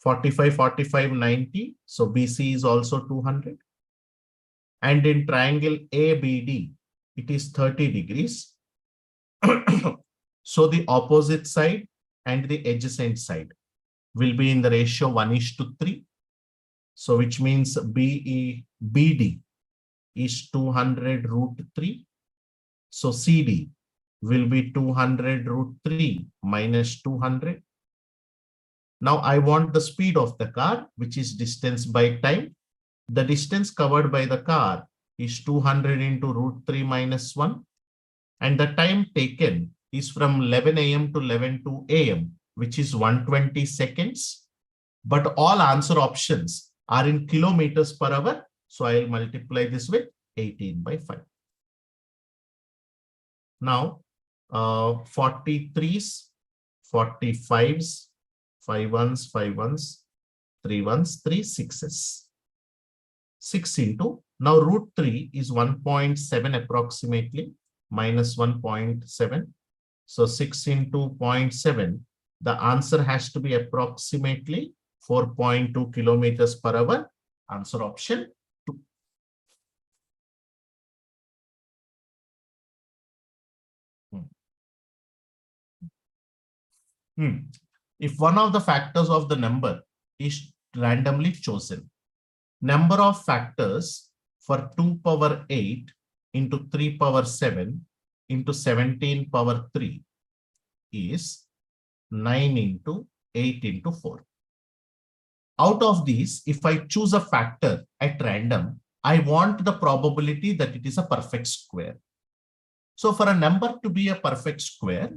45, 45, 90. So BC is also 200. And in triangle ABD, it is 30 degrees. So the opposite side and the adjacent side will be in the ratio 1:3. So which means BD is 200 root 3. So CD will be 200 root 3 minus 200. Now I want the speed of the car, which is distance by time. The distance covered by the car is 200 into root 3 minus 1. And the time taken is from 11 a.m. to 11:02 a.m., which is 120 seconds. But all answer options are in kilometers per hour. So I'll multiply this with 18/5. Now, 43s, 45s, 5 ones, 5 ones, 3 ones, 3 sixes. 6 into, now root 3 is 1.7 approximately, minus 1.7. So 6 into 0.7, the answer has to be approximately 4.2 kilometers per hour. Answer option 2. If one of the factors of the number is randomly chosen, number of factors for 2 power 8 into 3 power 7 into 17 power 3 is 9 into 8 into 4. Out of these, if I choose a factor at random, I want the probability that it is a perfect square. So for a number to be a perfect square,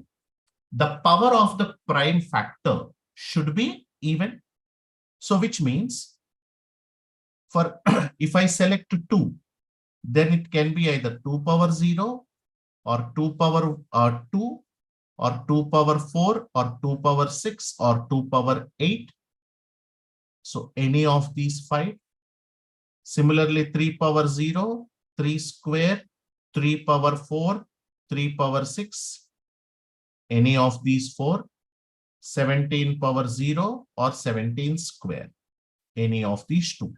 the power of the prime factor should be even. So which means for if I select 2, then it can be either 2 power 0 or 2 power 2 or 2 power 4 or 2 power 6 or 2 power 8. So any of these 5. Similarly, 3 power 0, 3 square, 3 power 4, 3 power 6. Any of these 4. 17 power 0 or 17 square. Any of these 2.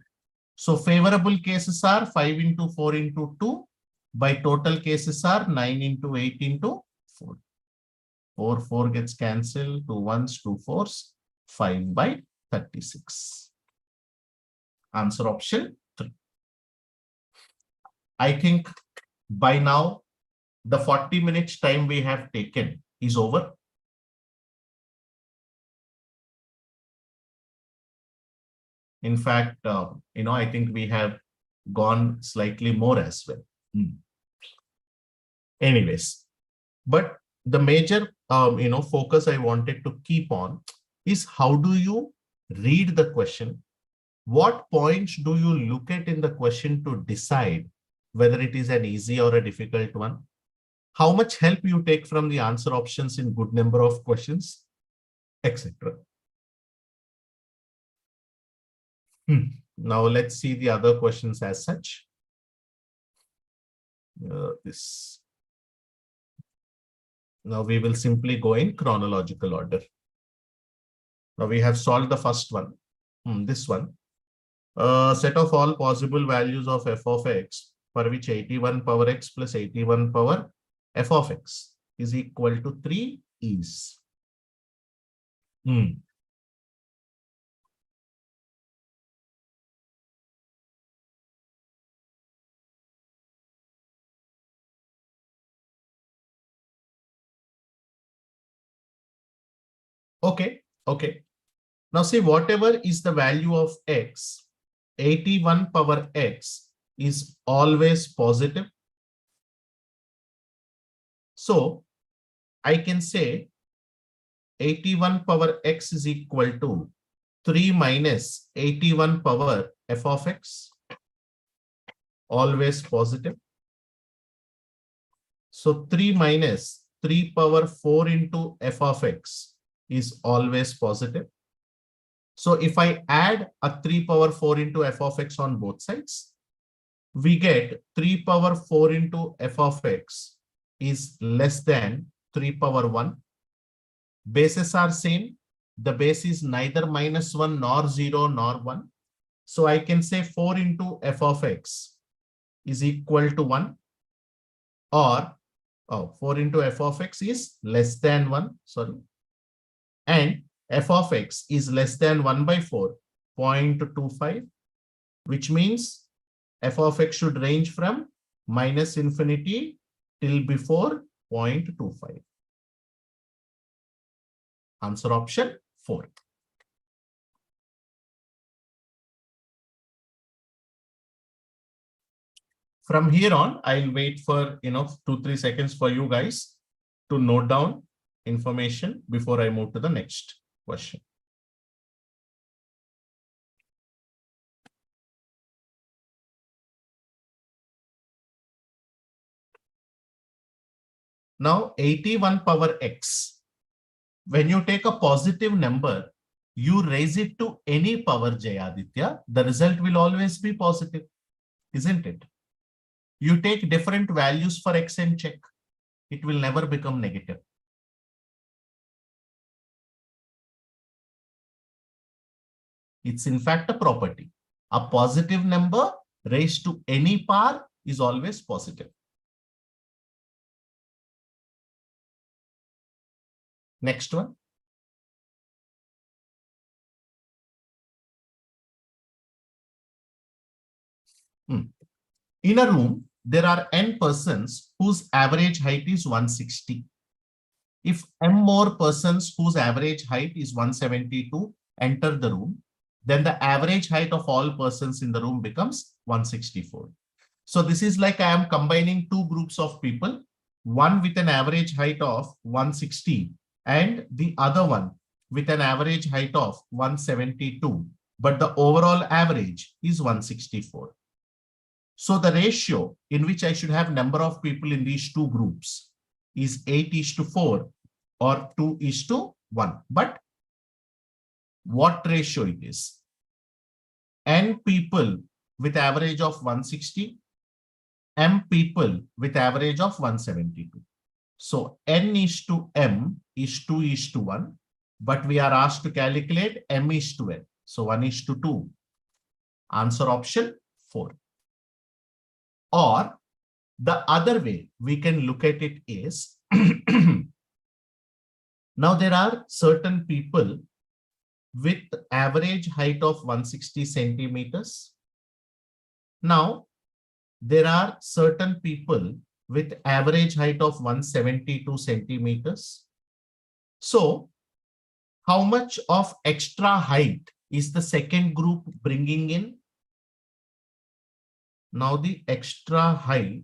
So favorable cases are 5 into 4 into 2. By total cases are 9 into 8 into 4. 4, 4 gets cancelled, 2 ones, 2 fours, 5 by 36. Answer option 3. I think By now, the 40 minutes time we have taken is over. In fact, I think we have gone slightly more as well. Anyways, but the major, focus I wanted to keep on is how do you read the question? What points do you look at in the question to decide whether it is an easy or a difficult one? How much help you take from the answer options in good number of questions, etc. Now let's see the other questions as such. Now we will simply go in chronological order. Now we have solved the first one. This one. Set of all possible values of f of x for which 81 power x plus 81 power f of x is equal to 3 is. Okay. Now see, whatever is the value of x, 81 power x is always positive. So I can say 81 power x is equal to 3 minus 81 power f of x, always positive. So 3 minus 3 power 4 into f of x is always positive. So if I add a 3 power 4 into f of x on both sides, we get 3 power 4 into f of x is less than 3 power 1. Bases are same. The base is neither minus 1 nor 0 nor 1. So I can say 4 into f of x is equal to 1, or 4 into f of x is less than 1, sorry. And f of x is less than 1 by 4, 0.25, which means f of x should range from minus infinity till before 0.25. Answer option 4. From here on, I'll wait for 2-3 seconds for you guys to note down information before I move to the next question. Now 81 power x. When you take a positive number, you raise it to any power, Jayaditya, the result will always be positive, isn't it? You take different values for x and check. It will never become negative. It's in fact a property. A positive number raised to any power is always positive. Next one. In a room, there are n persons whose average height is 160. If m more persons whose average height is 172 enter the room, then the average height of all persons in the room becomes 164. So this is like I am combining two groups of people, one with an average height of 160 and the other one with an average height of 172, but the overall average is 164. So the ratio in which I should have number of people in these two groups is 8:4 or 2:1. But what ratio it is? N people with average of 160, M people with average of 172. So N:M is 2:1, but we are asked to calculate M:N. So 1:2. Answer option 4. Or the other way we can look at it is, now there are certain people with average height of 160 centimeters. Now, there are certain people with average height of 172 centimeters. So how much of extra height is the second group bringing in? Now the extra height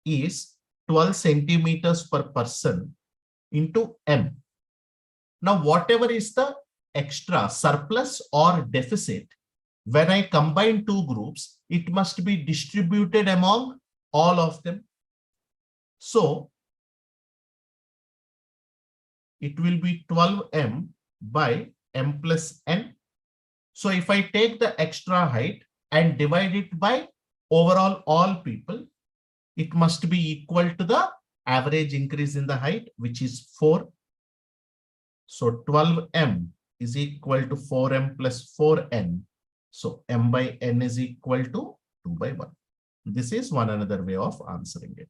is 12 centimeters per person into M. Now, whatever is the extra, surplus or deficit, when I combine two groups, it must be distributed among all of them. So it will be 12M by M plus N. So if I take the extra height and divide it by overall all people, it must be equal to the average increase in the height, which is 4. So 12M is equal to 4M plus 4N. So M by N is equal to 2 by 1. This is one another way of answering it.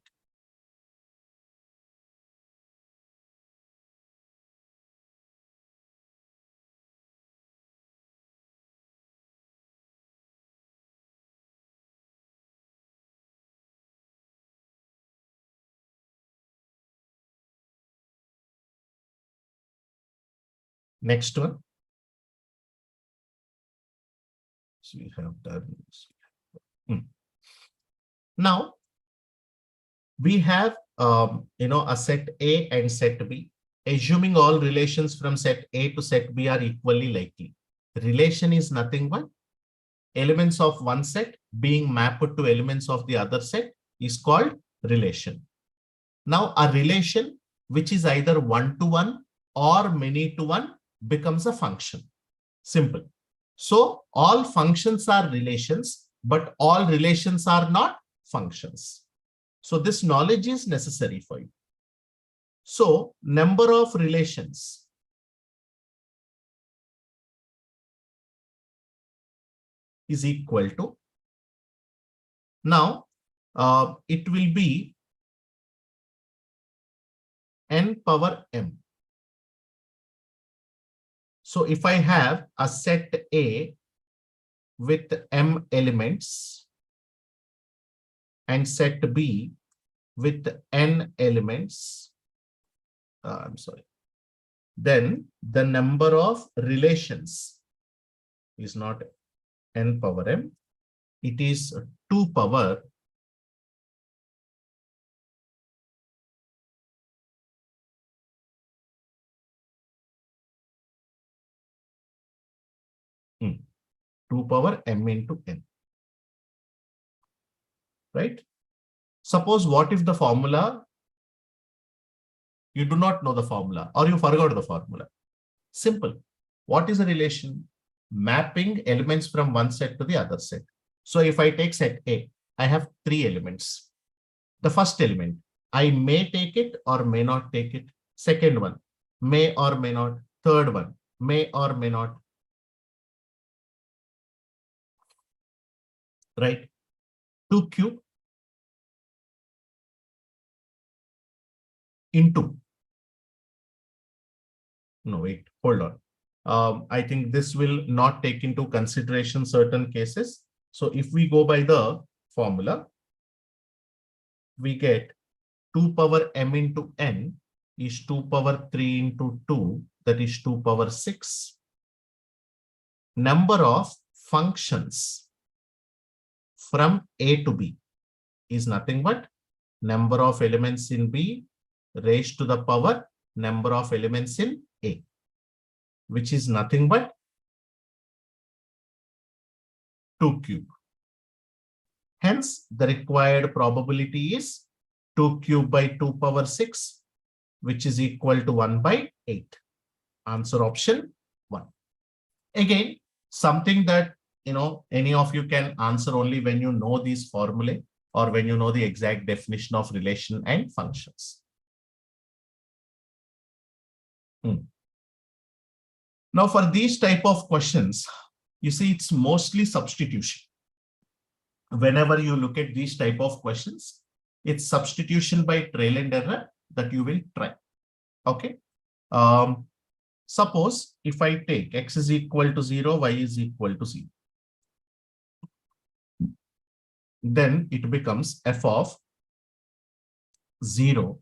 Next one. So we have done this. Now we have a set A and set B. Assuming all relations from set A to set B are equally likely. Relation is nothing but elements of one set being mapped to elements of the other set is called relation. Now a relation which is either one-to-one or many-to-one becomes a function. Simple. So all functions are relations, but all relations are not functions. So this knowledge is necessary for you. So number of relations is equal to, now it will be n power m. So if I have a set A with m elements and set B with n elements, then the number of relations is not n power m, it is 2 power m into n. Right? Suppose what if the formula, you do not know the formula or you forgot the formula. Simple. What is a relation? Mapping elements from one set to the other set. So if I take set A, I have 3 elements. The first element, I may take it or may not take it. Second one, may or may not. Third one, may or may not. Right? 2 cube into, no, wait, hold on. I think this will not take into consideration certain cases. So if we go by the formula, we get 2 power m into n is 2 power 3 into 2, that is 2 power 6. Number of functions from A to B is nothing but number of elements in B raised to the power number of elements in A, which is nothing but 2 cube. Hence, the required probability is 2 cube by 2 power 6, which is equal to 1 by 8. Answer option 1. Again, something that any of you can answer only when you know these formulae or when you know the exact definition of relation and functions. Now, for these type of questions, you see, it's mostly substitution. Whenever you look at these type of questions, it's substitution by trial and error that you will try. Okay. Suppose if I take x is equal to 0, y is equal to 0. then it becomes f of 0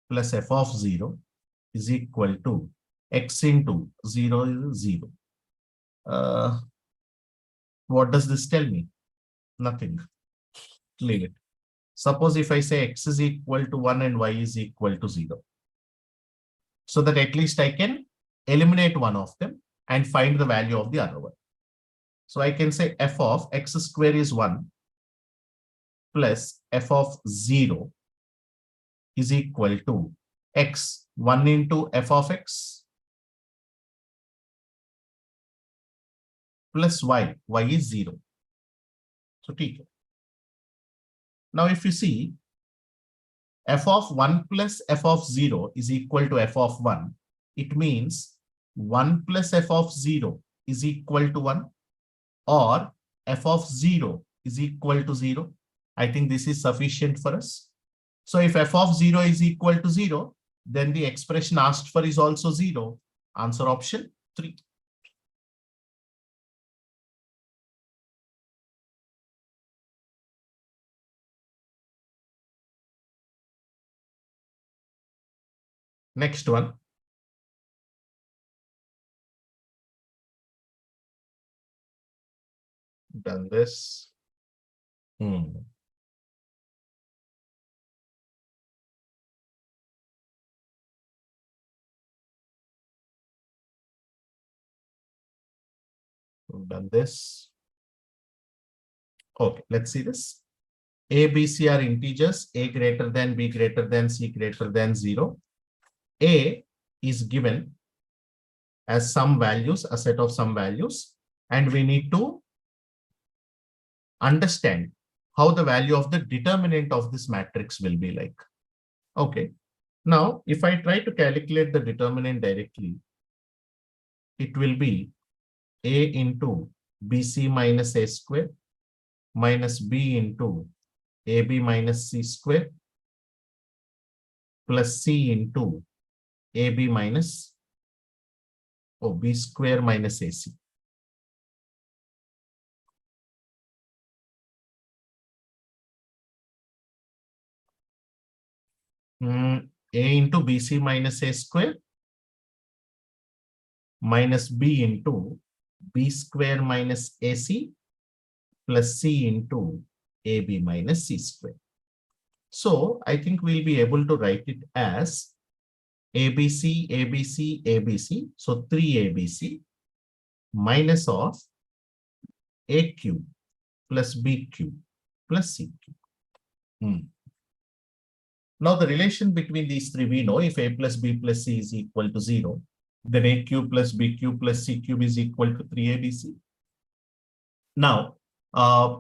plus f of 0 is equal to x into 0 is 0. What does this tell me? Nothing. Leave it. Suppose if I say x is equal to 1 and y is equal to 0, so that at least I can eliminate one of them and find the value of the other one. So I can say f of x square is 1 plus f of 0 is equal to x 1 into f of x plus y is 0. So take it. Now if you see f of 1 plus f of 0 is equal to f of 1, it means 1 plus f of 0 is equal to 1 or f of 0 is equal to 0. I think this is sufficient for us. So if f of 0 is equal to 0, then the expression asked for is also 0. Answer option 3. Next one. Done this. Done this. Okay, let's see this. A, B, C are integers. A greater than, B greater than, C greater than 0. A is given as some values, a set of some values, and we need to understand how the value of the determinant of this matrix will be like. Okay. Now, if I try to calculate the determinant directly, it will be A into BC minus A square minus B into AB minus C square plus C into AB minus B square minus AC. A into BC minus A square minus B into B square minus AC plus C into AB minus C square. So I think we'll be able to write it as ABC, ABC, ABC. So 3ABC minus of A cube plus B cube plus C cube. Now the relation between these three we know. If A plus B plus C is equal to 0, then A cube plus B cube plus C cube is equal to 3ABC. Now,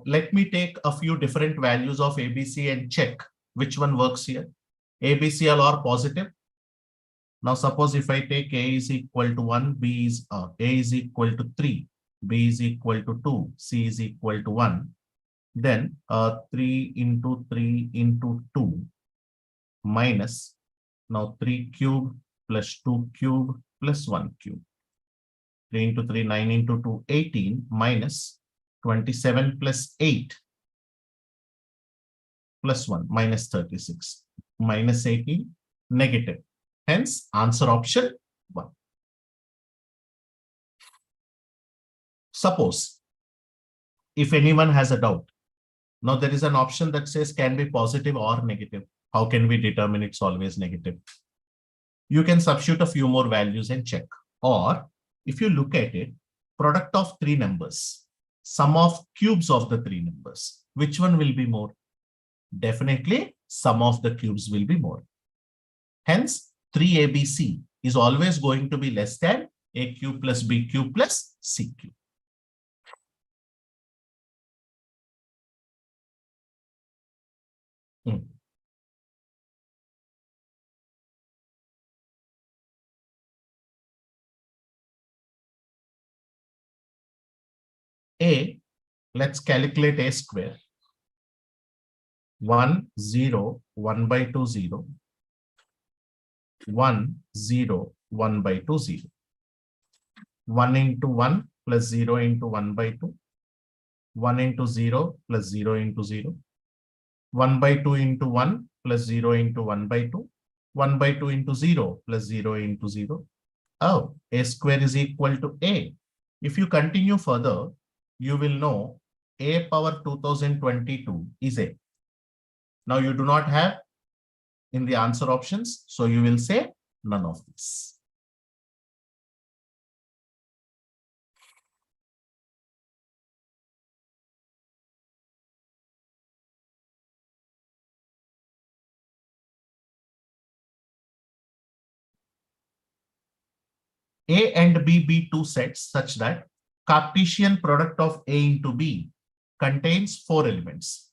let me take a few different values of ABC and check which one works here. ABC are all positive. Now, suppose if I take A is equal to 1, A is equal to 3, B is equal to 2, C is equal to 1, then 3 into 3 into 2 minus now 3 cube plus 2 cube plus 1 cube. 3 into 3, 9 into 2, 18 minus 27 plus 8 plus 1 minus 36 minus 18 negative. Hence, answer option 1. Suppose if anyone has a doubt, now there is an option that says can be positive or negative. How can we determine it's always negative? You can substitute a few more values and check. Or if you look at it, product of three numbers, sum of cubes of the three numbers, which one will be more? Definitely sum of the cubes will be more. Hence, 3ABC is always going to be less than A cube plus B cube plus C cube. A, let's calculate A square. 1, 0, 1 by 2, 0. 1, 0, 1 by 2, 0. 1 into 1 plus 0 into 1 by 2. 1 into 0 plus 0 into 0. 1 by 2 into 1 plus 0 into 1 by 2. 1 by 2 into 0 plus 0 into 0. Oh, a square is equal to a. If you continue further, you will know a power 2022 is a. Now you do not have in the answer options, so you will say none of this. A and B be two sets such that Cartesian product of A into B contains 4 elements.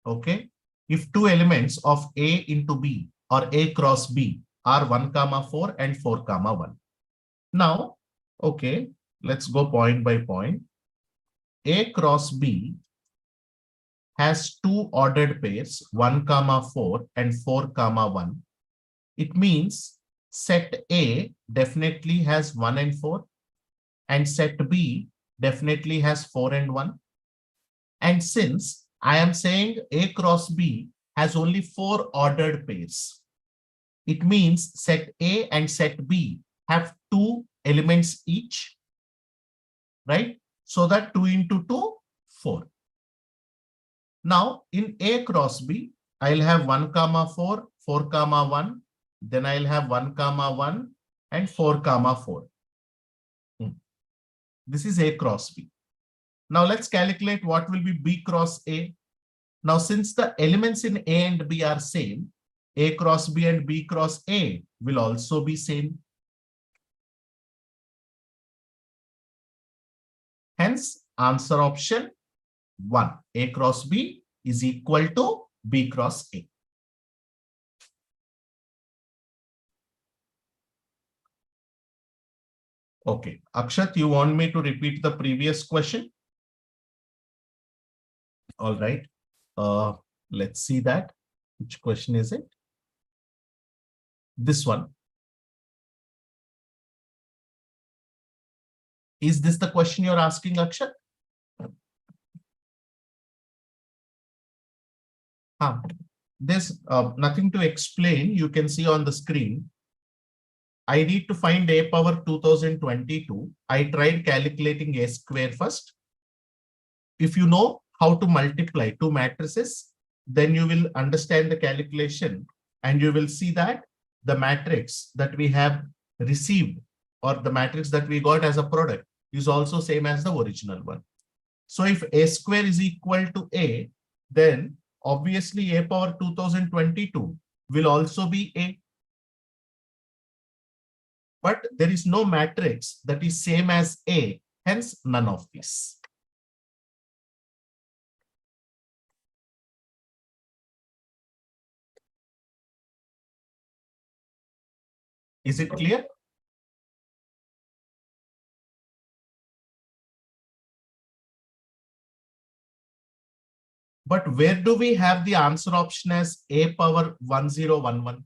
Okay. If two elements of A into B or A cross B are 1, 4 and 4, 1. Now, okay, let's go point by point. A cross B has two ordered pairs, 1, 4 and 4, 1. It means set A definitely has 1 and 4 and set B definitely has 4 and 1. And since I am saying A cross B has only 4 ordered pairs, it means set A and set B have 2 elements each, right? So that 2 into 2, 4. Now in A cross B, I'll have 1, 4, 4, 1. Then I'll have 1, 1 and 4, 4. This is A cross B. Now let's calculate what will be B cross A. Now since the elements in A and B are same, A cross B and B cross A will also be same. Hence answer option 1, A cross B is equal to B cross A. Okay, Akshat, you want me to repeat the previous question? All right. Let's see that. Which question is it? This one. Is this the question you're asking, Akshat? There's nothing to explain. You can see on the screen. I need to find A power 2022. I tried calculating A square first. If you know how to multiply two matrices, then you will understand the calculation and you will see that the matrix that we have received or the matrix that we got as a product is also same as the original one. So if A square is equal to A, then obviously A power 2022 will also be A. But there is no matrix that is same as A, hence none of these. Is it clear? But where do we have the answer option as A power 1011?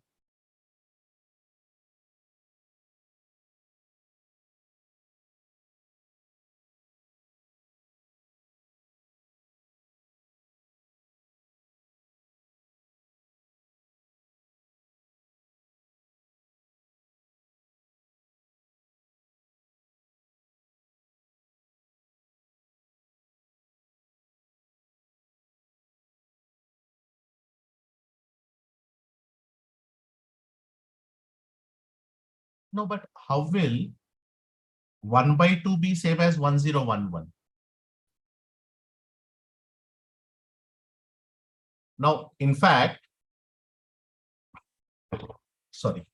No, but how will 1 by 2 be same as 1011? Now, in fact, sorry.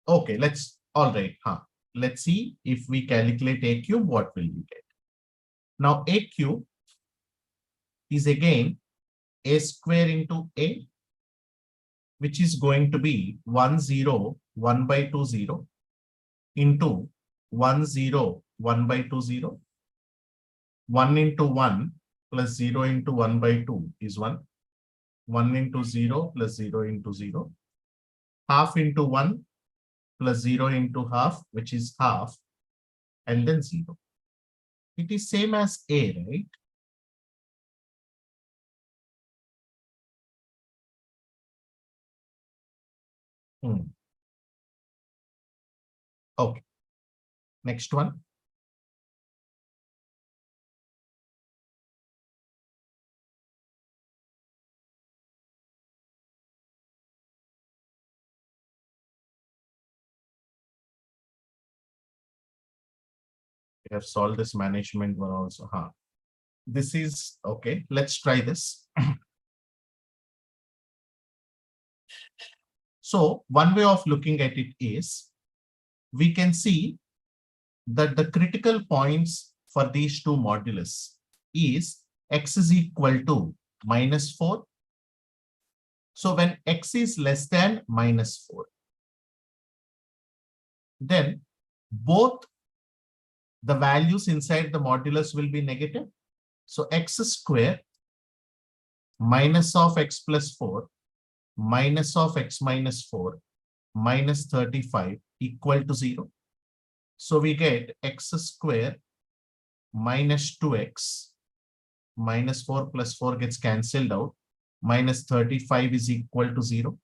Okay, all right. Let's see if we calculate A cube, what will we get? Now, A cube is again A square into A, which is going to be 1 0 1 by 2 0 into 1 0 1 by 2 0. 1 into 1 plus 0 into 1 by 2 is 1. 1 into 0 plus 0 into 0. Half into 1 plus 0 into half, which is half, and then 0. It is same as A, right? Okay. Next one. We have solved this management one also. This is okay. Let's try this. So one way of looking at it is we can see that the critical points for these two modulus is x is equal to -4. So when x is less than -4, then both the values inside the modulus will be negative. So x square minus of x plus 4 minus of x minus 4 minus 35 equal to 0. So we get x square minus 2x minus 4 plus 4 gets cancelled out, minus 35 is equal to 0.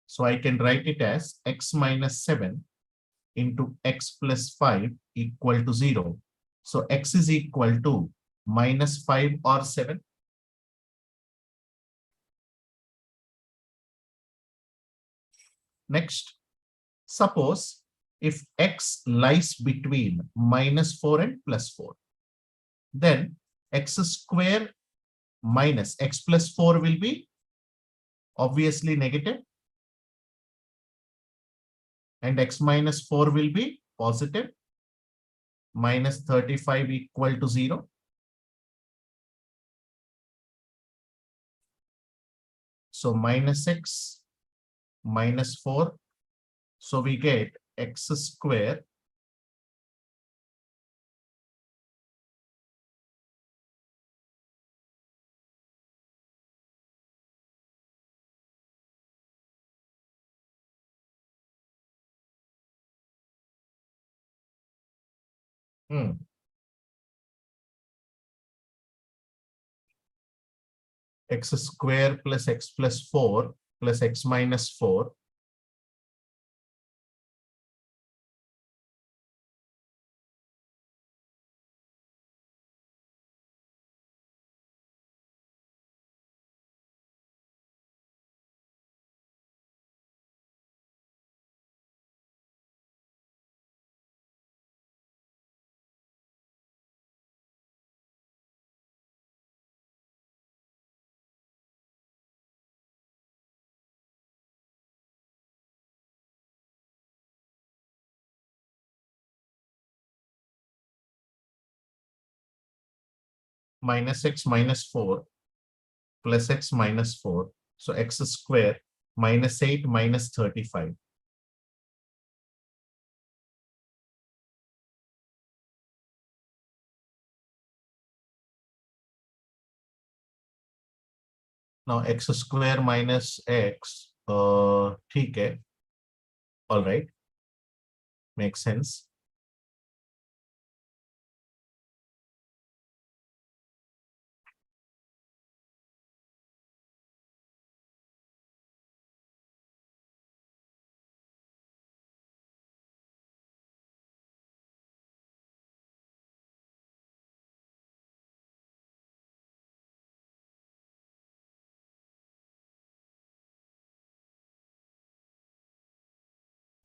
So I can write it as x minus 7 into x plus 5 equal to 0. So x is equal to minus 5 or 7. Next, suppose if x lies between -4 and +4, then x square minus x plus 4 will be obviously negative, and x minus 4 will be positive, minus 35 equal to 0. So minus x minus 4. So we get x square x square plus x plus 4 plus x minus 4 minus x minus 4 plus x minus 4. So x square minus 8 minus 35. Now x square minus x, ठीक है, all right, makes sense.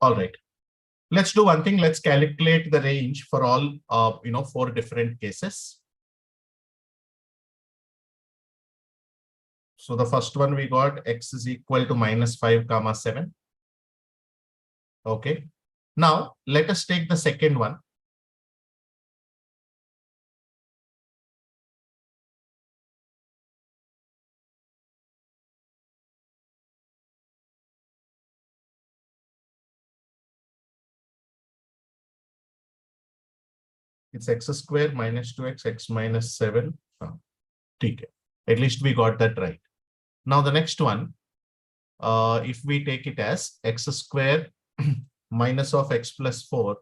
All right. Let's do one thing. Let's calculate the range for all, 4 different cases. So the first one we got x is equal to -5 comma 7. Okay. Now let us take the second one. It's x square minus 2x, x minus 7. Okay. At least we got that right. Now the next one, if we take it as x square minus of x plus 4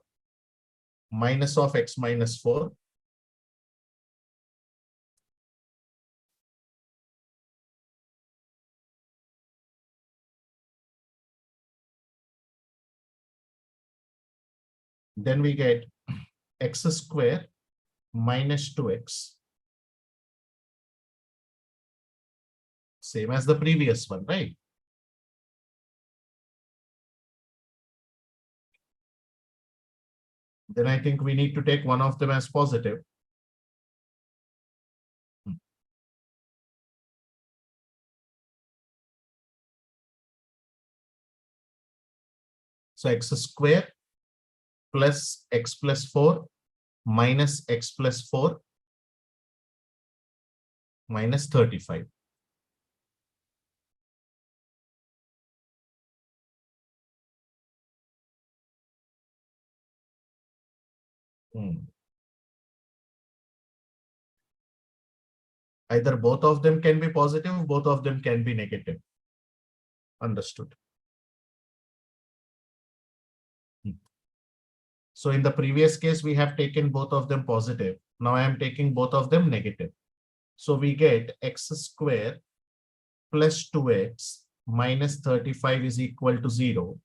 minus of x minus 4 then we get x square minus 2x, same as the previous one, right? Then I think we need to take one of them as positive. So x square plus x plus 4 minus x plus 4 minus 35. Either both of them can be positive, both of them can be negative. Understood. So in the previous case, we have taken both of them positive. Now I am taking both of them negative. So we get x square plus 2x minus 35 is equal to 0.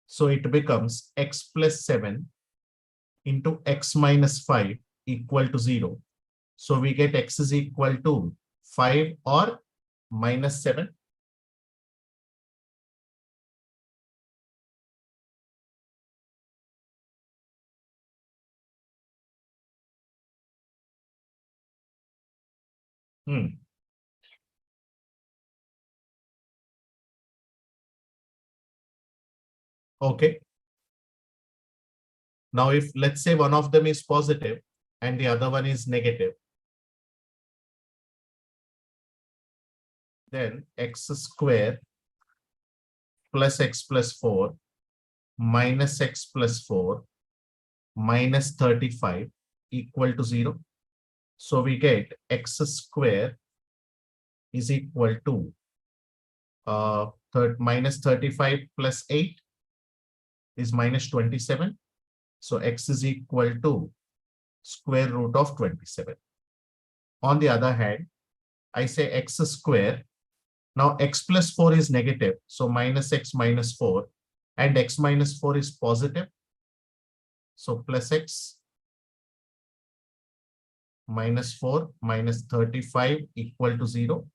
So it becomes x plus 7 into x minus 5 equal to 0. So we get x is equal to 5 or minus 7. Okay. Now, if let's say one of them is positive and the other one is negative, then x square plus x plus 4 minus x plus 4 minus 35 equal to 0. So we get x square is equal to minus 35 plus 8 is minus 27. So x is equal to square root of 27. On the other hand, I say x square. Now x plus 4 is negative. So minus x minus 4 and x minus 4 is positive. So plus x minus 4 minus 35 equal to 0.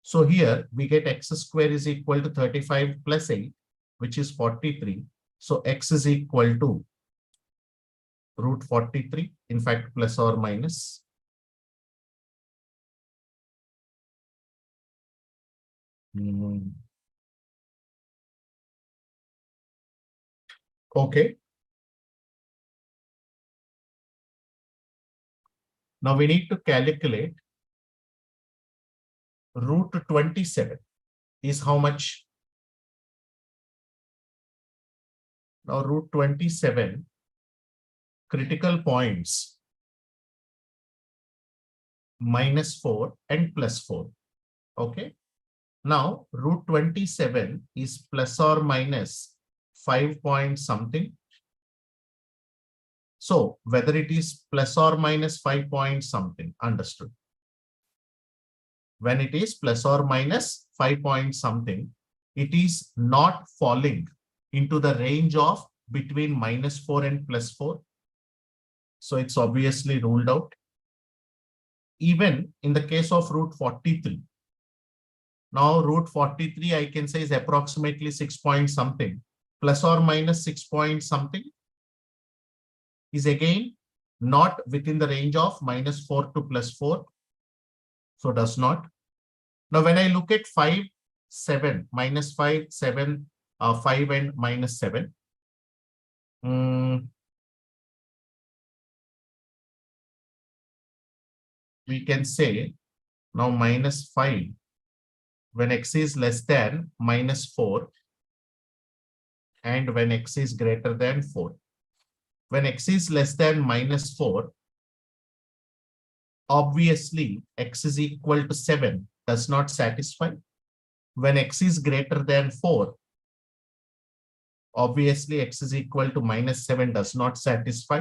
So here we get x square is equal to 35 plus 8, which is 43. So x is equal to root 43, in fact, plus or minus. Okay. Now we need to calculate root 27 is how much? Now root 27 critical points minus 4 and plus 4. Okay. Now root 27 is plus or minus 5 point something. So whether it is plus or minus 5 point something, understood. When it is plus or minus 5 point something, it is not falling into the range of between minus 4 and plus 4. So it's obviously ruled out. Even in the case of root 43. Now root 43 I can say is approximately 6 point something. Plus or minus 6 point something is again not within the range of minus 4 to plus 4. So does not. Now when I look at 5, 7, minus 5, 7, 5 and minus 7. We can say now minus 5 when x is less than minus 4 and when x is greater than 4. When x is less than minus 4, obviously x is equal to 7 does not satisfy. when x is greater than 4, obviously x is equal to -7 does not satisfy.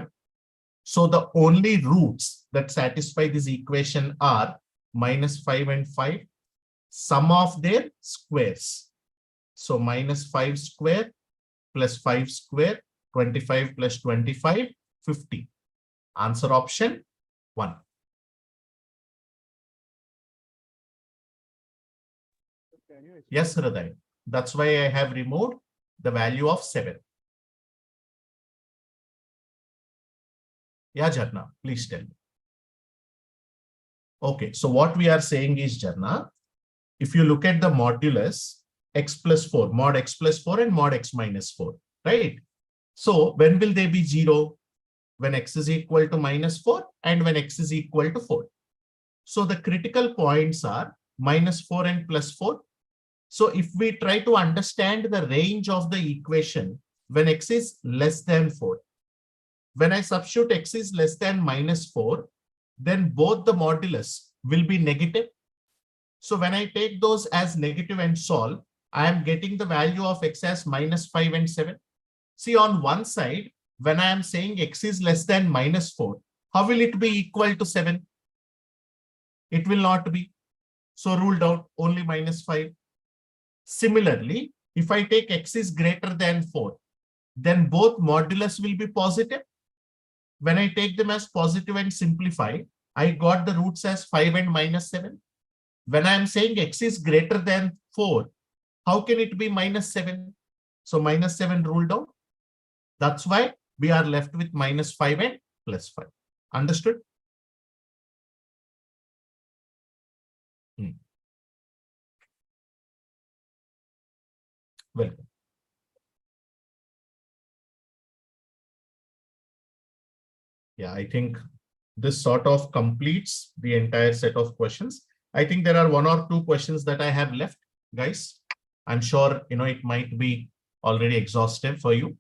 So the only roots that satisfy this equation are -5 and 5, sum of their squares. So -5 square plus 5 square, 25 plus 25, 50. Answer option 1. Yes, Hriday. That's why I have removed the value of 7. Yeah, Jarna, please tell me. Okay, so what we are saying is, Jarna, if you look at the modulus x plus 4, mod x plus 4 and mod x minus 4, right? So when will they be 0? When x is equal to -4 and when x is equal to 4. So the critical points are -4 and +4. So if we try to understand the range of the equation when x is less than 4, when I substitute x is less than -4, then both the modulus will be negative. So when I take those as negative and solve, I am getting the value of x as -5 and 7. See, on one side, when I am saying x is less than -4, how will it be equal to 7? It will not be. So ruled out, only -5. Similarly, if I take x is greater than 4, then both modulus will be positive. When I take them as positive and simplify, I got the roots as 5 and -7. When I am saying x is greater than 4, how can it be -7? So -7 ruled out. That's why we are left with -5 and +5. Understood? Welcome. Yeah, I think this sort of completes the entire set of questions. I think there are 1 or 2 questions that I have left, guys. I'm sure, it might be already exhaustive for you.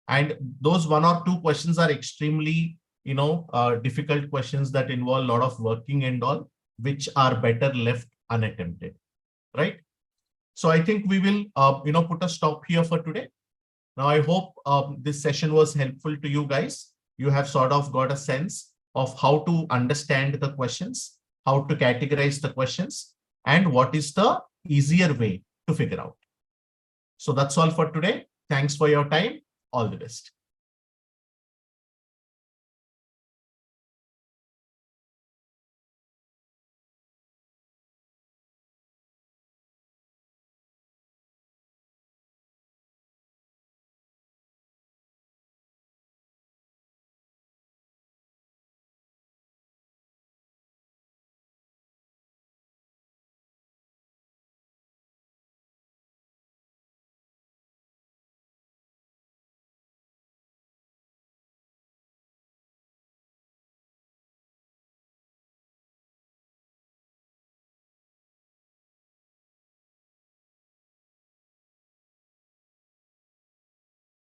And those 1 or 2 questions are extremely, difficult questions that involve a lot of working and all, which are better left unattempted, right? So I think we will, put a stop here for today. Now, I hope this session was helpful to you guys. You have sort of got a sense of how to understand the questions, how to categorize the questions, and what is the easier way to figure out. So that's all for today. Thanks for your time. All the best.